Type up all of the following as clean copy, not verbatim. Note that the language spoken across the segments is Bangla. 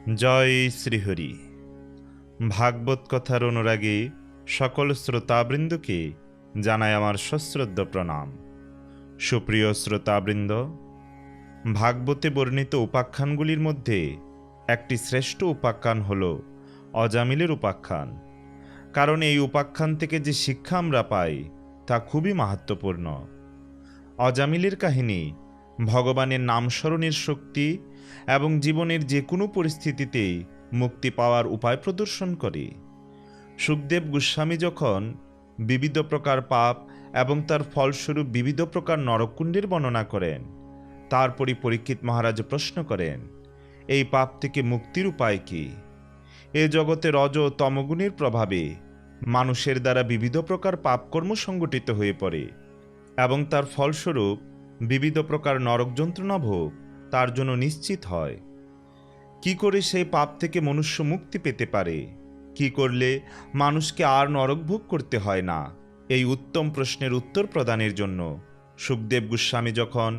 জয় শ্রীহরি। ভাগবত কথার অনুরাগী সকল শ্রোতাবৃন্দকে জানাই আমার সশ্রদ্ধ প্রণাম। সুপ্রিয় শ্রোতাবৃন্দ, ভাগবতে বর্ণিত উপাখ্যানগুলির মধ্যে একটি শ্রেষ্ঠ উপাখ্যান হল অজামিলের উপাখ্যান। কারণ এই উপাখ্যান থেকে যে শিক্ষা আমরা পাই তা খুবই মাহাত্ম্যপূর্ণ। অজামিলের কাহিনী ভগবানের নামস্মরণের শক্তি এবং জীবনের যে কোনো পরিস্থিতিতেই মুক্তি পাওয়ার উপায় প্রদর্শন করে। সুখদেব গোস্বামী যখন বিবিধ প্রকার পাপ এবং তার ফলস্বরূপ বিবিধ প্রকার নরককুণ্ডের বর্ণনা করেন, তারপরই পরীক্ষিত মহারাজ প্রশ্ন করেন, এই পাপ থেকে মুক্তির উপায় কি? এ জগতে রজ ও তমগুণের প্রভাবে মানুষের দ্বারা বিবিধ প্রকার পাপকর্ম সংগঠিত হয়ে পড়ে এবং তার ফলস্বরূপ বিবিধ প্রকার নরক যন্ত্রণা ভোগ তার জন্য নিশ্চিত হয়। কি করে সেই পাপ থেকে মনুষ্য মুক্তি পেতে পারে? কি করলে মানুষকে আর নরক ভোগ করতে হয় না? এই উত্তম প্রশ্নের উত্তর প্রদানের জন্য সুখদেব গোস্বামী যখন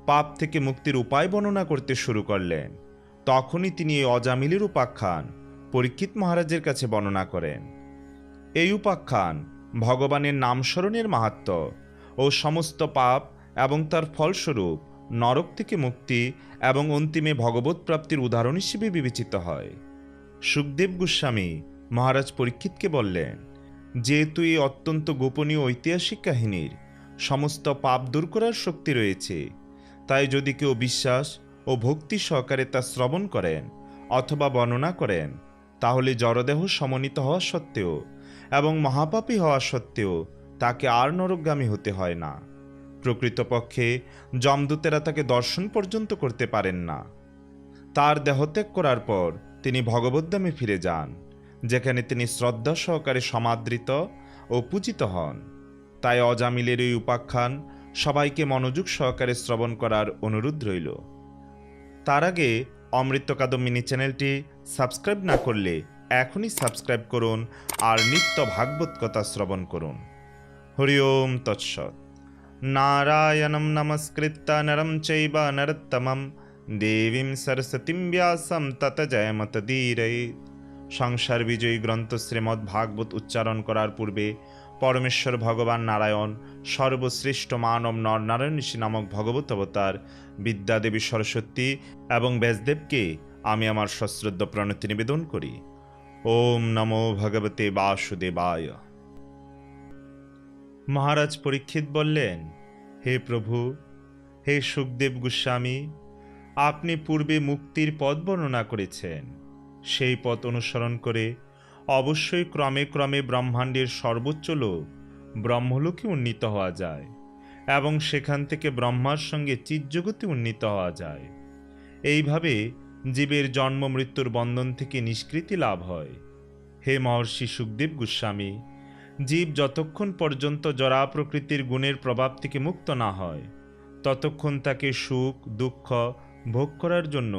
পাপ থেকে মুক্তির উপায় বর্ণনা করতে শুরু করলেন, তখনই তিনি এই অজামিলের উপাখ্যান পরীক্ষিত মহারাজের কাছে বর্ণনা করেন। এই উপাখ্যান ভগবানের নামস্মরণের মাহাত্ম্য ও সমস্ত পাপ এবং তার ফলস্বরূপ নরক থেকে মুক্তি এবং অন্তিমে ভগবত প্রাপ্তির উদাহরণ হিসেবে বিবেচিত হয়। সুখদেব গোস্বামী মহারাজ পরীক্ষিতকে বললেন, যেহেতু এই অত্যন্ত গোপনীয় ঐতিহাসিক কাহিনীর সমস্ত পাপ দূর করার শক্তি রয়েছে, তাই যদি কেউ বিশ্বাস ও ভক্তি সহকারে তা শ্রবণ করেন অথবা বর্ণনা করেন, তাহলে জড়দেহ সমন্বিত হওয়া সত্ত্বেও এবং মহাপাপী হওয়া সত্ত্বেও তাকে আর নরকগামী হতে হয় না। প্রকৃতপক্ষে যমদূতেরা তাকে দর্শন পর্যন্ত করতে পারেন না। তার দেহত্যাগ করার পর তিনি ভগবদ্ধামে ফিরে যান, যেখানে তিনি শ্রদ্ধা সহকারে সমাদৃত ও পূজিত হন। তাই অজামিলের এই উপাখ্যান সবাইকে মনোযোগ সহকারে শ্রবণ করার অনুরোধ রইল। তার আগে অমৃত কাদম্বিনী চ্যানেলটি সাবস্ক্রাইব না করলে এখনই সাবস্ক্রাইব করুন আর নিত্য ভাগবত কথা শ্রবণ করুন। হরি ওম তৎসৎ। নারায়ণং নমস্কৃত্য নরং চৈব নরোত্তমং দেবীং সরস্বতীং ব্যাসং তত জয়মতধীরয়েৎ। সংসার বিজয়ী গ্রন্থ শ্রীমদ্ ভাগবত উচ্চারণ করার পূর্বে পরমেশ্বর ভগবান নারায়ণ সর্বশ্রেষ্ঠ মানব নরনারায়ণ ঋষি নামক ভগবত অবতার বিদ্যাদেবী সরস্বতী এবং ব্যাসদেবকে আমি আমার সশ্রদ্ধ প্রণতি নিবেদন করি। ওম নমো ভগবতে বাসুদেবায়। মহারাজ পরীক্ষিত বললেন, হে প্রভু, হে সুখদেব গোস্বামী, আপনি পূর্বে মুক্তির পথ বর্ণনা করেছেন। সেই পথ অনুসরণ করে অবশ্যই ক্রমে ক্রমে ব্রহ্মাণ্ডের সর্বোচ্চ লোক ব্রহ্মলোকে উন্নীত হওয়া যায় এবং সেখান থেকে ব্রহ্মার সঙ্গে চিৎজগতে উন্নীত হওয়া যায়। এইভাবে জীবের জন্ম মৃত্যুর বন্ধন থেকে নিষ্কৃতি লাভ হয়। হে মহর্ষি সুখদেব গোস্বামী, জীব যতক্ষণ পর্যন্ত জরা প্রকৃতির গুণের প্রভাব থেকে মুক্ত না হয়, ততক্ষণ তাকে সুখ দুঃখ ভোগ করার জন্য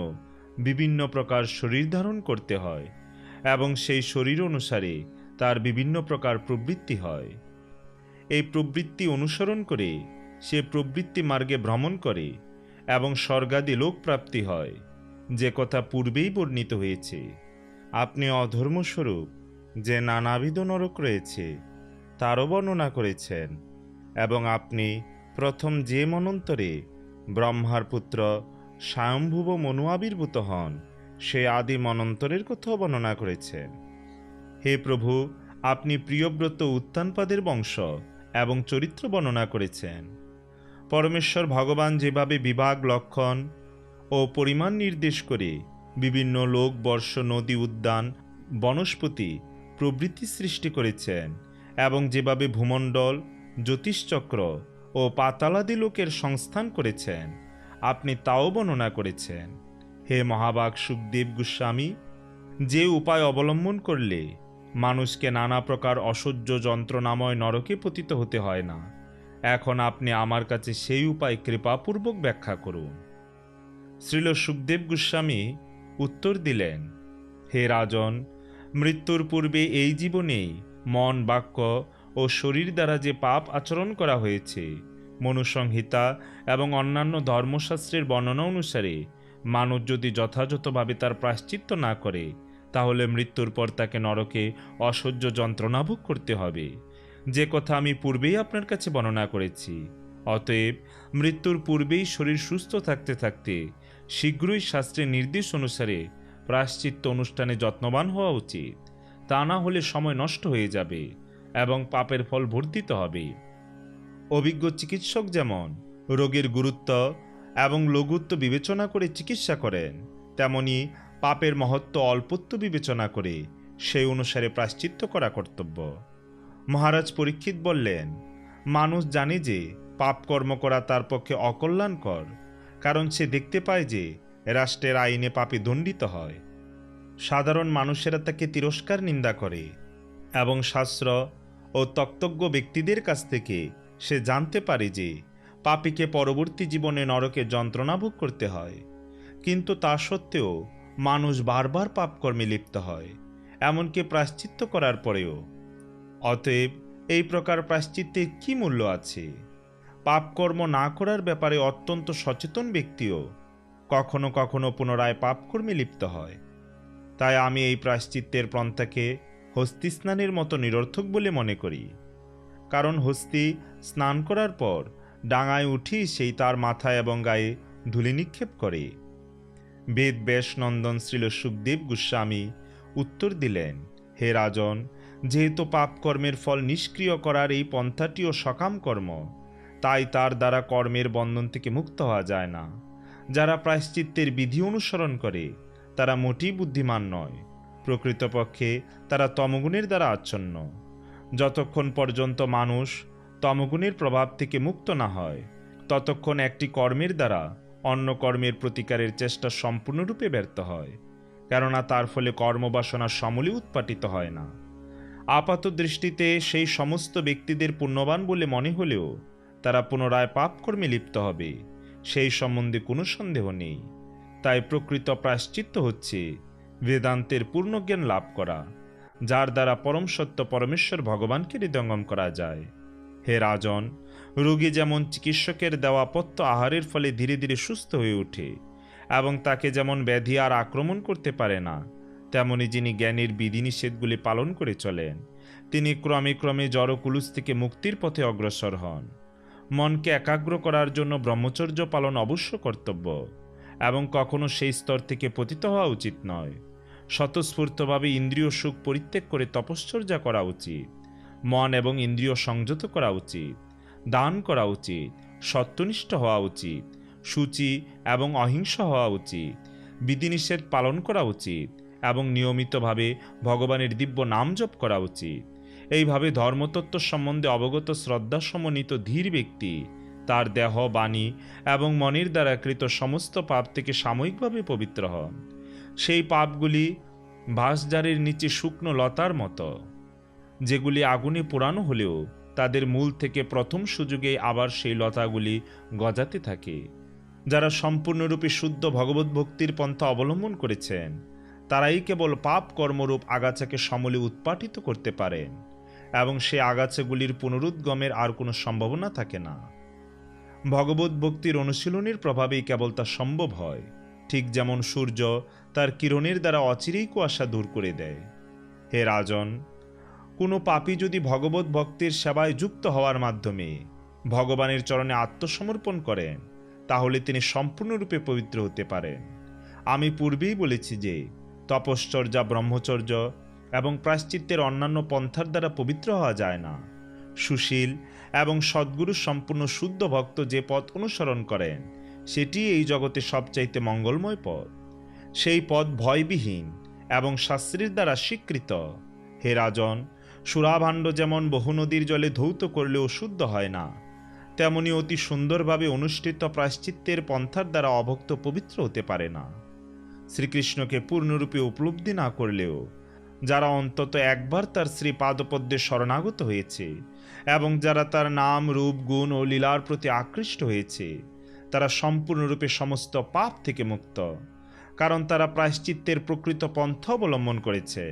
বিভিন্ন প্রকার শরীর ধারণ করতে হয় এবং সেই শরীর অনুসারে তার বিভিন্ন প্রকার প্রবৃত্তি হয়। এই প্রবৃত্তি অনুসরণ করে সে প্রবৃত্তি মার্গে ভ্রমণ করে এবং স্বর্গাদি লোক প্রাপ্তি হয়, যে কথা পূর্বেই বর্ণিত হয়েছে। আপনি অধর্মস্বরূপ যে নানাবিধ নরক রয়েছে তারও বর্ণনা করেছেন এবং আপনি প্রথম যে মন্বন্তরে ব্রহ্মার পুত্র স্বয়ম্ভুব মনু আবির্ভূত হন সে আদি মন্বন্তরের কথাও বর্ণনা করেছেন। হে প্রভু, আপনি প্রিয়ব্রত উত্তানপাদের বংশ এবং চরিত্র বর্ণনা করেছেন। পরমেশ্বর ভগবান যেভাবে বিভাগ লক্ষণ ও পরিমাণ নির্দেশ করে বিভিন্ন লোক বর্ষ নদী উদ্যান বনস্পতি প্রভৃতি সৃষ্টি করেছেন এবং যেভাবে ভূমণ্ডল জ্যোতিষচক্র ও পাতালাদি লোকের সংস্থান করেছেন, আপনি তাও বর্ণনা করেছেন। হে মহাভাগ সুখদেব গোস্বামী, যে উপায় অবলম্বন করলে মানুষকে নানা প্রকার অসহ্য যন্ত্রণাময় নরকে পতিত হতে হয় না, এখন আপনি আমার কাছে সেই উপায় কৃপাপূর্বক ব্যাখ্যা করুন। শ্রীল সুখদেব গোস্বামী উত্তর দিলেন, হে রাজন, মৃত্যুর পূর্বে এই জীবনেই মন বাক্য ও শরীর দ্বারা যে পাপ আচরণ করা হয়েছে, মনুসংহিতা এবং অন্যান্য ধর্মশাস্ত্রের বর্ণনা অনুসারে মানুষ যদি যথাযথভাবে তার প্রায়শ্চিত্ত না করে, তাহলে মৃত্যুর পর তাকে নরকে অসহ্য যন্ত্রণা ভোগ করতে হবে, যে কথা আমি পূর্বেই আপনার কাছে বর্ণনা করেছি। অতএব মৃত্যুর পূর্বেই শরীর সুস্থ থাকতে থাকতে শীঘ্রই শাস্ত্রের নির্দেশ অনুসারে প্রায়শ্চিত্ত অনুষ্ঠানে যত্নবান হওয়া উচিত। তা না হলে সময় নষ্ট হয়ে যাবে এবং পাপের ফল বর্ধিত হবে। অভিজ্ঞ চিকিৎসক যেমন রোগের গুরুত্ব এবং লঘুত্ব বিবেচনা করে চিকিৎসা করেন, তেমনি পাপের মহত্ব অল্পত্ব বিবেচনা করে সেই অনুসারে প্রায়শ্চিত্ত করা কর্তব্য। মহারাজ পরীক্ষিত বললেন, মানুষ জানে যে পাপ কর্ম করা তার পক্ষে অকল্যাণকর, কারণ সে দেখতে পায় যে রাষ্ট্রের আইনে পাপে দণ্ডিত হয়। সাধারণ মানুষেরা তাকে তিরস্কার নিন্দা করে এবং শাস্ত্র ও তত্ত্বজ্ঞ ব্যক্তিদের কাছ থেকে সে জানতে পারে যে পাপীকে পরবর্তী জীবনে নরকে যন্ত্রণা ভোগ করতে হয়। কিন্তু তা সত্ত্বেও মানুষ বারবার পাপকর্মে লিপ্ত হয়, এমনকি প্রায়শ্চিত্ত করার পরেও। অতএব এই প্রকার প্রায়শ্চিত্তের কি মূল্য আছে? পাপকর্ম না করার ব্যাপারে অত্যন্ত সচেতন ব্যক্তিও কখনো কখনো পুনরায় পাপকর্মে লিপ্ত হয়। তাই আমি এই প্রায়শ্চিত্তের পন্থাকে হস্তি স্নানের মতো নিরর্থক বলে মনে করি। কারণ হস্তি স্নান করার পর ডাঙায় উঠেই সেই তার মাথায় এবং গায়ে ধূলি নিক্ষেপ করে। বেদ ব্যাস নন্দন শ্রীল সুখদেব গোস্বামী উত্তর দিলেন, হে রাজন, যেহেতু পাপকর্মের ফল নিষ্ক্রিয় করার এই পন্থাটিও সকাম কর্ম, তাই তার দ্বারা কর্মের বন্ধন থেকে মুক্ত হওয়া যায় না। যারা প্রায়শ্চিত্তের বিধি অনুসরণ করে তারা মোটেই বুদ্ধিমান নয়, প্রকৃতপক্ষে তারা তমগুণের দ্বারা আচ্ছন্ন। যতক্ষণ পর্যন্ত মানুষ তমগুণের প্রভাব থেকে মুক্ত না হয়, ততক্ষণ একটি কর্মের দ্বারা অন্য কর্মের প্রতিকারের চেষ্টা সম্পূর্ণরূপে ব্যর্থ হয়, কেননা তার ফলে কর্মবাসনা সমূলে উৎপাটিত হয় না। আপাত দৃষ্টিতে সেই সমস্ত ব্যক্তিদের পুণ্যবান বলে মনে হলেও তারা পুনরায় পাপকর্মে লিপ্ত হবে, সেই সম্বন্ধে কোনো সন্দেহ নেই। তাই প্রকৃত প্রায়শ্চিত্ত হচ্ছে বেদান্তের পূর্ণজ্ঞান লাভ করা, যার দ্বারা পরম সত্য পরমেশ্বর ভগবানকে হৃদয়ঙ্গম করা যায়। হে রাজন, রোগী যেমন চিকিৎসকের দেওয়া পথ্য আহারের ফলে ধীরে ধীরে সুস্থ হয়ে ওঠে এবং তাকে যেমন ব্যাধি আর আক্রমণ করতে পারে না, তেমনি যিনি জ্ঞানের বিধিনিষেধগুলি পালন করে চলেন, তিনি ক্রমে ক্রমে জড়কুলুস থেকে মুক্তির পথে অগ্রসর হন। মনকে একাগ্র করার জন্য ব্রহ্মচর্য পালন অবশ্য কর্তব্য এবং কখনো সেই স্তর থেকে পতিত হওয়া উচিত নয়। স্বতঃস্ফূর্তভাবে ইন্দ্রিয় সুখ পরিত্যাগ করে তপশ্চর্যা করা উচিত, মন এবং ইন্দ্রিয় সংযত করা উচিত, দান করা উচিত, সত্যনিষ্ঠ হওয়া উচিত, সূচি এবং অহিংস হওয়া উচিত, বিধিনিষেধ পালন করা উচিত এবং নিয়মিতভাবে ভগবানের দিব্য নাম জপ করা উচিত। এইভাবে ধর্মতত্ত্ব সম্বন্ধে অবগত শ্রদ্ধাসমন্বিত ধীর ব্যক্তি তার দেহ, বাণী এবং মনের দ্বারা কৃত সমস্ত পাপ থেকে সাময়িকভাবে পবিত্র হন। সেই পাপগুলি বাঁশঝাড়ের নিচে শুকনো লতার মতো, যেগুলি আগুনে পোড়ানো হলেও তাদের মূল থেকে প্রথম সুযোগে আবার সেই লতাগুলি গজাতে থাকে। যারা সম্পূর্ণরূপে শুদ্ধ ভগবত ভক্তির পন্থা অবলম্বন করেছেন, তারাই কেবল পাপ কর্মরূপ আগাছাকে সমূলে উৎপাটিত করতে পারেন এবং সে আগাছাগুলির পুনরুদ্গমের আর কোনো সম্ভাবনা থাকে না। ভগবত ভক্তির অনুশীলনের প্রভাবেই কেবল তা সম্ভব হয়, ঠিক যেমন সূর্য তার কিরণের দ্বারা অচিরেই কুয়াশা দূর করে দেয়। হে রাজন, কোনো পাপী যদি ভগবত ভক্তির সেবায় যুক্ত হওয়ার মাধ্যমে ভগবানের চরণে আত্মসমর্পণ করেন, তাহলে তিনি সম্পূর্ণরূপে পবিত্র হতে পারেন। আমি পূর্বেই বলেছি যে তপশ্চর্যা, ব্রহ্মচর্য এবং প্রায়শ্চিত্তের অন্যান্য পন্থার দ্বারা পবিত্র হওয়া যায় না। সুশীল এবং সদ্গুরু সম্পূর্ণ শুদ্ধ ভক্ত যে পথ অনুসরণ করেন, সেটি এই জগতে সবচাইতে মঙ্গলময় পথ। সেই পথ ভয়বিহীন এবং শাস্ত্রের দ্বারা স্বীকৃত। হে রাজন, সুরাভাণ্ড যেমন বহু নদীর জলে ধৌত করলেও শুদ্ধ হয় না, তেমনি অতি সুন্দরভাবে অনুষ্ঠিত প্রায়শ্চিত্তের পন্থার দ্বারা অভক্ত পবিত্র হতে পারে না। শ্রীকৃষ্ণকে পূর্ণরূপে উপলব্ধি না করলেও যারা অন্তত একবার তার শ্রীপাদপদ্মে শরণাগত হয়েছে এবং যারা তার নাম, রূপ, গুণ ও লীলার প্রতি আকৃষ্ট হয়েছে, তারা সম্পূর্ণরূপে সমস্ত পাপ থেকে মুক্ত, কারণ তারা প্রায়শ্চিত্তের প্রকৃত পন্থা অবলম্বন করেছে।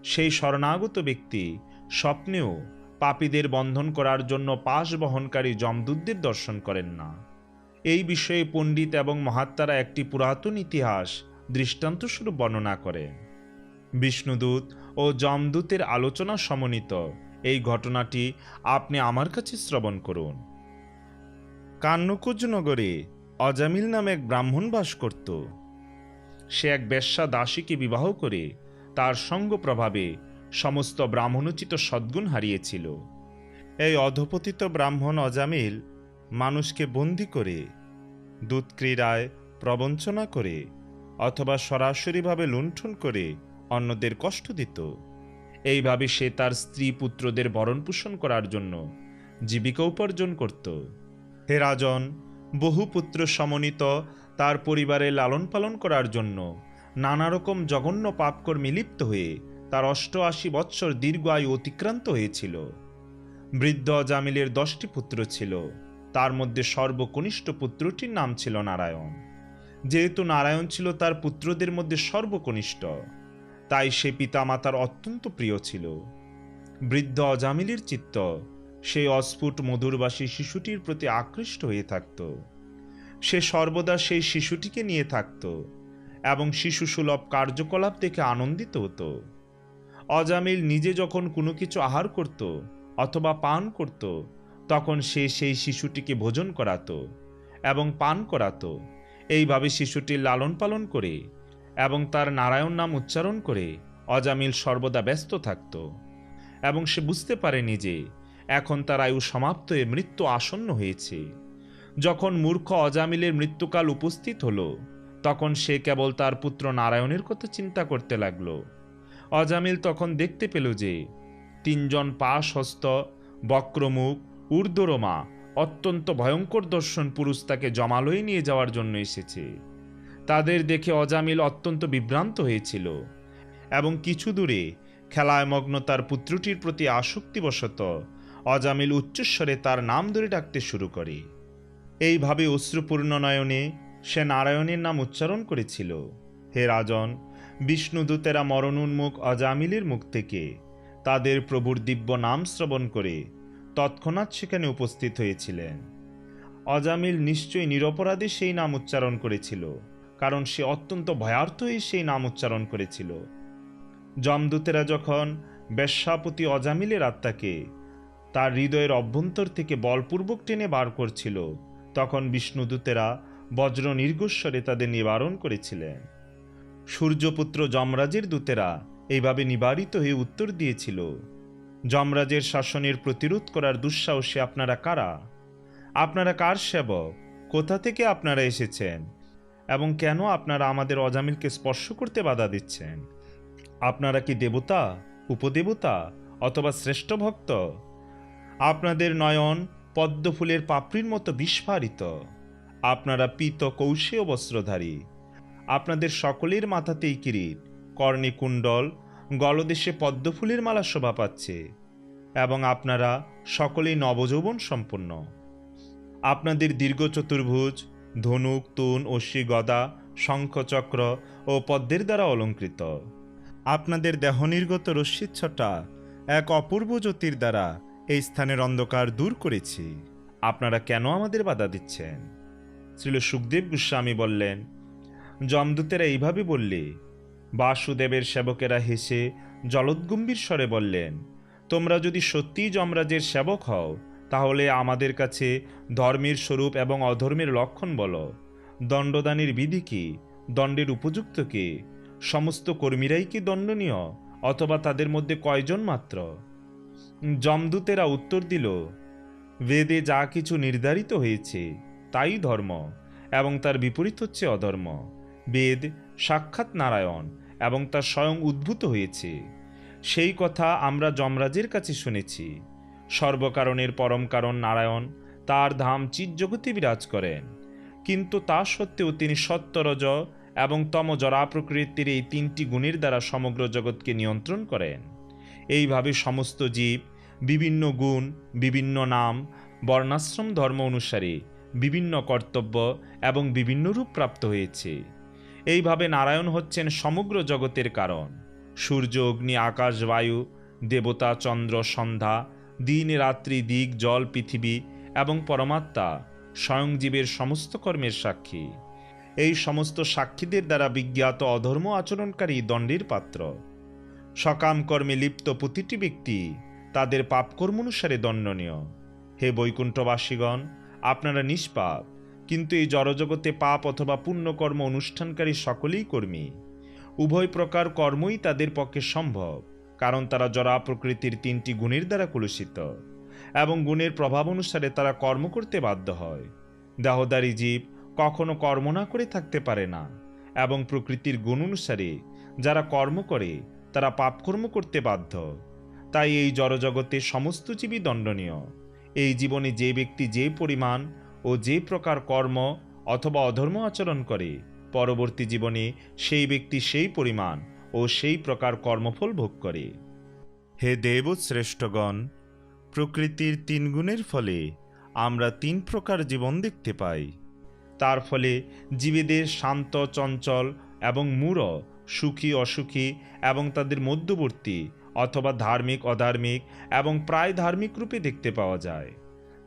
সেই শরণাগত ব্যক্তি স্বপ্নেও পাপীদের বন্ধন করার জন্য পাশ বহনকারী যমদূতদের দর্শন করেন না। এই বিষয়ে পণ্ডিত এবং মহাত্মারা একটি পুরাতন ইতিহাস দৃষ্টান্তস্বরূপ বর্ণনা করেন। বিষ্ণুদূত ও যমদূতের আলোচনা সমন্বিত এই ঘটনাটি আপনি আমার কাছে শ্রবণ করুন। কান্যকুজ নগরে অজামিল নামে এক ব্রাহ্মণ বাস করত। সে এক বেশ্যা দাসীকে বিবাহ করে তার সঙ্গ প্রভাবে সমস্ত ব্রাহ্মণোচিত সদ্গুণ হারিয়েছিল। এই অধপতিত ব্রাহ্মণ অজামিল মানুষকে বন্দী করে, দুধক্রীড়ায় প্রবঞ্চনা করে অথবা সরাসরিভাবে লুণ্ঠন করে অন্যদের কষ্ট দিত। এইভাবে সে তার স্ত্রী পুত্রদের ভরণ পোষণ করার জন্য জীবিকা উপার্জন করত। হে রাজন, বহু পুত্র সমন্বিত তার পরিবারে লালন পালন করার জন্য নানা রকম জঘন্য পাপকর্মে লিপ্ত হয়ে তার ৮৮ বৎসর দীর্ঘ আয়ু অতিক্রান্ত হয়েছিল। বৃদ্ধ অজামিলের 10টি পুত্র ছিল। তার মধ্যে সর্বকনিষ্ঠ পুত্রটির নাম ছিল নারায়ণ। যেহেতু নারায়ণ ছিল তার পুত্রদের মধ্যে সর্বকনিষ্ঠ, তাই সে পিতামাতার অত্যন্ত প্রিয় ছিল। বৃদ্ধ অজামিলের চিত্ত সেই অস্ফুট মধুরবাসী শিশুটির প্রতি আকৃষ্ট হয়ে থাকত। সে সর্বদা সেই শিশুটিকে নিয়ে থাকত এবং শিশু সুলভ কার্যকলাপ দেখে আনন্দিত হতো। অজামিল নিজে যখন কোনো কিছু আহার করত অথবা পান করত, তখন সে সেই শিশুটিকে ভোজন করাতো এবং পান করাতো। এইভাবে শিশুটির লালন পালন করে এবং তার নারায়ণ নাম উচ্চারণ করে অজামিল সর্বদা ব্যস্ত থাকত এবং সে বুঝতে পারেনি যে এখন তার আয়ু সমাপ্ত হয়ে মৃত্যু আসন্ন হয়েছে। যখন মূর্খ অজামিলের মৃত্যুকাল উপস্থিত হলো, তখন সে কেবল তার পুত্র নারায়ণের কথা চিন্তা করতে লাগলো। অজামিল তখন দেখতে পেল যে 3 জন পাশহস্ত, বক্রমুখ, ঊর্ধ্বরমা, অত্যন্ত ভয়ঙ্কর দর্শন পুরুষ তাকে জমালয়ে নিয়ে যাওয়ার জন্য এসেছে। তাদের দেখে অজামিল অত্যন্ত বিভ্রান্ত হয়েছিল এবং কিছু দূরে খেলায় মগ্ন তার পুত্রটির প্রতি আসক্তিবশত অজামিল উচ্চস্বরে তার নাম ধরে ডাকতে শুরু করে। এইভাবে অশ্রুপূর্ণ নয়নে সে নারায়ণের নাম উচ্চারণ করেছিল। হে রাজন, বিষ্ণুদূতেরা মরণোন্মুখ অজামিলের মুখ থেকে তাদের প্রভুর দিব্য নাম শ্রবণ করে তৎক্ষণাৎ সেখানে উপস্থিত হয়েছিলেন। অজামিল নিশ্চয়ই নিরপরাধে সেই নাম উচ্চারণ করেছিল, কারণ সে অত্যন্ত ভয়ার্থ হয়ে সেই নাম উচ্চারণ করেছিল। যমদূতেরা যখন বেশ্যাপতি অজামিলের আত্মাকে তার হৃদয়ের অভ্যন্তর থেকে বলপূর্বক টেনে বার করছিল, তখন বিষ্ণুদূতেরা বজ্র নির্ঘোষরে তাদের নিবারণ করেছিলেন। সূর্যপুত্র যমরাজের দূতেরা এইভাবে নিবারিত হয়ে উত্তর দিয়েছিল, যমরাজের শাসনের প্রতিরোধ করার দুঃসাহসী আপনারা কারা? আপনারা কার সেবক? কোথা থেকে আপনারা এসেছেন এবং কেন আপনারা আমাদের অজামিলকে স্পর্শ করতে বাধা দিচ্ছেন? আপনারা কি দেবতা, উপদেবতা অথবা শ্রেষ্ঠ ভক্ত? আপনাদের নয়ন পদ্মফুলের পাপড়ির মতো বিস্ফারিত। আপনারা পীত কৌশেয় বস্ত্রধারী। আপনাদের সকলের মাথাতেই কিরিট, কর্ণে কুণ্ডল, গলদেশে পদ্মফুলের মালা শোভা পাচ্ছে এবং আপনারা সকলেই নবযৌবন সম্পন্ন। আপনাদের দীর্ঘ চতুর্ভুজ, ধনুক, তুন, অশ্বী, গদা, শঙ্খচক্র ও পদ্মের দ্বারা অলঙ্কৃত। আপনাদের দেহ নির্গত রশ্মিচ্ছটা এক অপূর্ব জ্যোতির দ্বারা এই স্থানের অন্ধকার দূর করেছি। আপনারা কেন আমাদের বাধা দিচ্ছেন? শ্রীল সুখদেব গোস্বামী বললেন, যমদূতেরা এইভাবে বললে, বাসুদেবের সেবকেরা হেসে জলদ্গম্ভীর স্বরে বললেন, তোমরা যদি সত্যিই যমরাজের সেবক হও, তাহলে আমাদের কাছে ধর্মের স্বরূপ এবং অধর্মের লক্ষণ বলো। দণ্ডদানের বিধি কি? দণ্ডের উপযুক্ত কে? সমস্ত কর্মীরাই কি দণ্ডনীয়, অথবা তাদের মধ্যে কয়জন মাত্র? যমদূতেরা উত্তর দিল, বেদে যা কিছু নির্ধারিত হয়েছে তাই ধর্ম এবং তার বিপরীত হচ্ছে অধর্ম। বেদ সাক্ষাৎ নারায়ণ এবং তা স্বয়ং উদ্ভূত হয়েছে। সেই কথা আমরা যমরাজের কাছে শুনেছি। সর্বকারণের পরম কারণ নারায়ণ তার ধাম চিৎজগতে বিরাজ করেন, কিন্তু তা সত্ত্বেও তিনি সত্য, রজ এবং তম জরা প্রকৃতির এই 3টি গুণের দ্বারা সমগ্র জগৎকে নিয়ন্ত্রণ করেন। এইভাবে সমস্ত জীব বিভিন্ন গুণ, বিভিন্ন নাম, বর্ণাশ্রম ধর্ম অনুসারে বিভিন্ন কর্তব্য এবং বিভিন্ন রূপ প্রাপ্ত হয়েছে। এইভাবে নারায়ণ হচ্ছেন সমগ্র জগতের কারণ। সূর্য, অগ্নি, আকাশ, বায়ু, দেবতা, চন্দ্র, সন্ধ্যা, দিন, রাত্রি, দিক, জল, পৃথিবী এবং পরমাত্মা স্বয়ং জীবের সমস্ত কর্মের সাক্ষী। এই সমস্ত সাক্ষীদের দ্বারা বিজ্ঞাত অধর্ম আচরণকারী দণ্ডের পাত্র। সকাম কর্মে লিপ্ত প্রতিটি ব্যক্তি তাদের পাপকর্ম অনুসারে দণ্ডনীয়। হে বৈকুণ্ঠবাসীগণ, আপনারা নিষ্পাপ, কিন্তু এই জড়জগতে পাপ অথবা পুণ্যকর্ম অনুষ্ঠানকারী সকলেই কর্মী। উভয় প্রকার কর্মই তাদের পক্ষে সম্ভব, কারণ তারা জড়া প্রকৃতির 3টি গুণের দ্বারা কলুষিত এবং গুণের প্রভাব অনুসারে তারা কর্ম করতে বাধ্য হয়। দেহধারী জীব কখনো কর্ম না করে থাকতে পারে না, এবং প্রকৃতির গুণ অনুসারে যারা কর্ম করে তারা পাপকর্ম করতে বাধ্য। তাই এই জড়জগতে সমস্ত জীবই দণ্ডনীয়। এই জীবনে যে ব্যক্তি যে পরিমাণ ও যে প্রকার কর্ম অথবা অধর্ম আচরণ করে, পরবর্তী জীবনে সেই ব্যক্তি সেই পরিমাণ ও সেই প্রকার কর্মফল ভোগ করে। হে দেব শ্রেষ্ঠগণ, প্রকৃতির 3 গুণের ফলে আমরা 3 প্রকার জীবন দেখতে পাই। তার ফলে জীবেদের শান্ত, চঞ্চল এবং মূঢ়, সুখী, অসুখী এবং তাদের মধ্যবর্তী অথবা ধার্মিক, অধার্মিক এবং প্রায় ধার্মিক রূপে দেখতে পাওয়া যায়।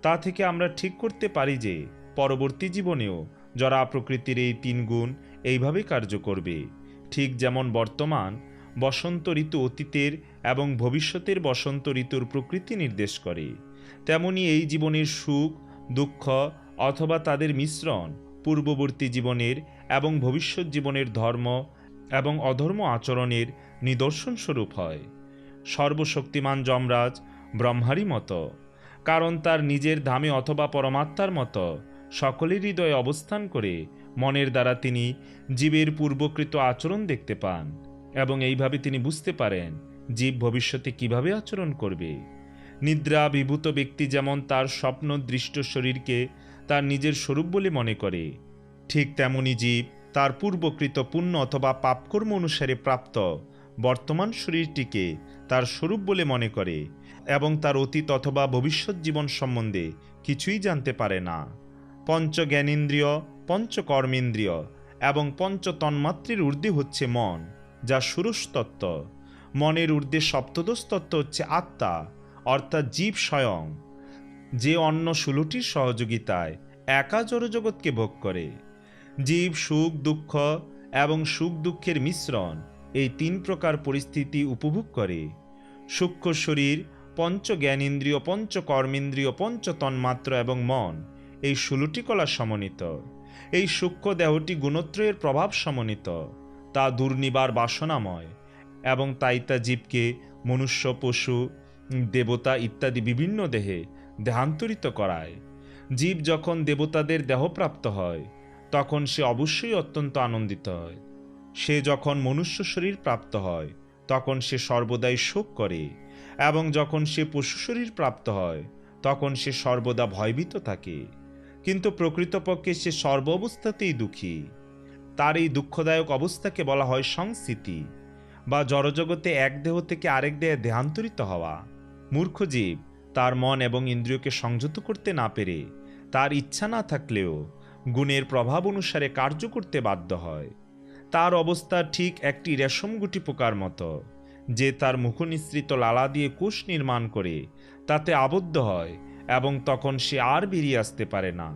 তা থেকে আমরা ঠিক করতে পারি যে পরবর্তী জীবনেও যারা প্রকৃতির এই 3 গুণ এইভাবে কার্য করবে। ঠিক যেমন বর্তমান বসন্ত ঋতু অতীতের এবং ভবিষ্যতের বসন্ত ঋতুর প্রকৃতি নির্দেশ করে, তেমনি এই জীবনের সুখ, দুঃখ অথবা তাদের মিশ্রণ পূর্ববর্তী জীবনের এবং ভবিষ্যৎ জীবনের ধর্ম এবং অধর্ম আচরণের নিদর্শন স্বরূপ হয়। সর্বশক্তিমান যমরাজ ব্রহ্মারই মতো, কারণ তার নিজের ধামে অথবা পরমাত্মার মতো সকলের হৃদয়ে অবস্থান করে মনের দ্বারা তিনি জীবের পূর্বকৃত আচরণ দেখতে পান এবং এইভাবে তিনি বুঝতে পারেন জীব ভবিষ্যতে কিভাবে আচরণ করবে। নিদ্রা বিভূত ব্যক্তি যেমন তার স্বপ্ন দৃষ্ট শরীরকে তার নিজের স্বরূপ বলে মনে করে, ঠিক তেমনি জীব তার পূর্বকৃত পুণ্য অথবা পাপকর্ম অনুসারে প্রাপ্ত বর্তমান শরীরটিকে তার স্বরূপ বলে মনে করে এবং তার অতীত অথবা ভবিষ্যৎ জীবন সম্বন্ধে কিছুই জানতে পারে না। পঞ্চ জ্ঞানেন্দ্রিয়, পঞ্চ কর্মেন্দ্রিয় এবং পঞ্চ তন্মাত্রের ঊর্ধ্বে হচ্ছে মন, যা ষোড়শ তত্ত্ব। মনের ঊর্ধ্বে সপ্তদশ তত্ত্ব হচ্ছে আত্মা, অর্থাৎ জীব স্বয়ং, যে অন্য 16টির সহযোগিতায় একা জড়জগৎকে ভোগ করে। জীব সুখ দুঃখ এবং সুখ দুঃখের মিশ্রণ এই 3 প্রকার পরিস্থিতি উপভোগ করে। সূক্ষ্ম শরীর, পঞ্চ জ্ঞানেন্দ্রিয়, পঞ্চ কর্মেন্দ্রিয়, পঞ্চ তন্মাত্র এবং মন এই 16টি কলা সমন্বিত। এই সূক্ষ্ম দেহটি গুণত্রয়ের প্রভাব সমন্বিত, তা দুর্নিবার বাসনাময় এবং তাই তা জীবকে মনুষ্য, পশু, দেবতা ইত্যাদি বিভিন্ন দেহে দেহান্তরিত করায়। জীব যখন দেবতাদের দেহপ্রাপ্ত হয় তখন সে অবশ্যই অত্যন্ত আনন্দিত হয়। সে যখন মনুষ্য শরীর প্রাপ্ত হয় তখন সে সর্বদাই শোক করে, এবং যখন সে পশু শরীর প্রাপ্ত হয় তখন সে সর্বদা ভয়ভীত থাকে। কিন্তু প্রকৃতপক্ষে সে সর্ব অবস্থাতেই দুঃখী। তার এই দুঃখদায়ক অবস্থাকে বলা হয় সংস্থিতি বা জড়জগতে এক দেহ থেকে আরেক দেহে দেহান্তরিত হওয়া। মূর্খ জীব তার মন এবং ইন্দ্রিয়কে সংযত করতে না পেরে তার ইচ্ছা না থাকলেও গুণের প্রভাব অনুসারে কার্য করতে বাধ্য হয়। তার অবস্থা ঠিক একটি রেশম গুটি পোকার মতো, যে তার মুখনিসৃত লালা দিয়ে কোষ নির্মাণ করে তাতে আবদ্ধ হয় এবং তখন সে আর বেরিয়ে আসতে পারে না।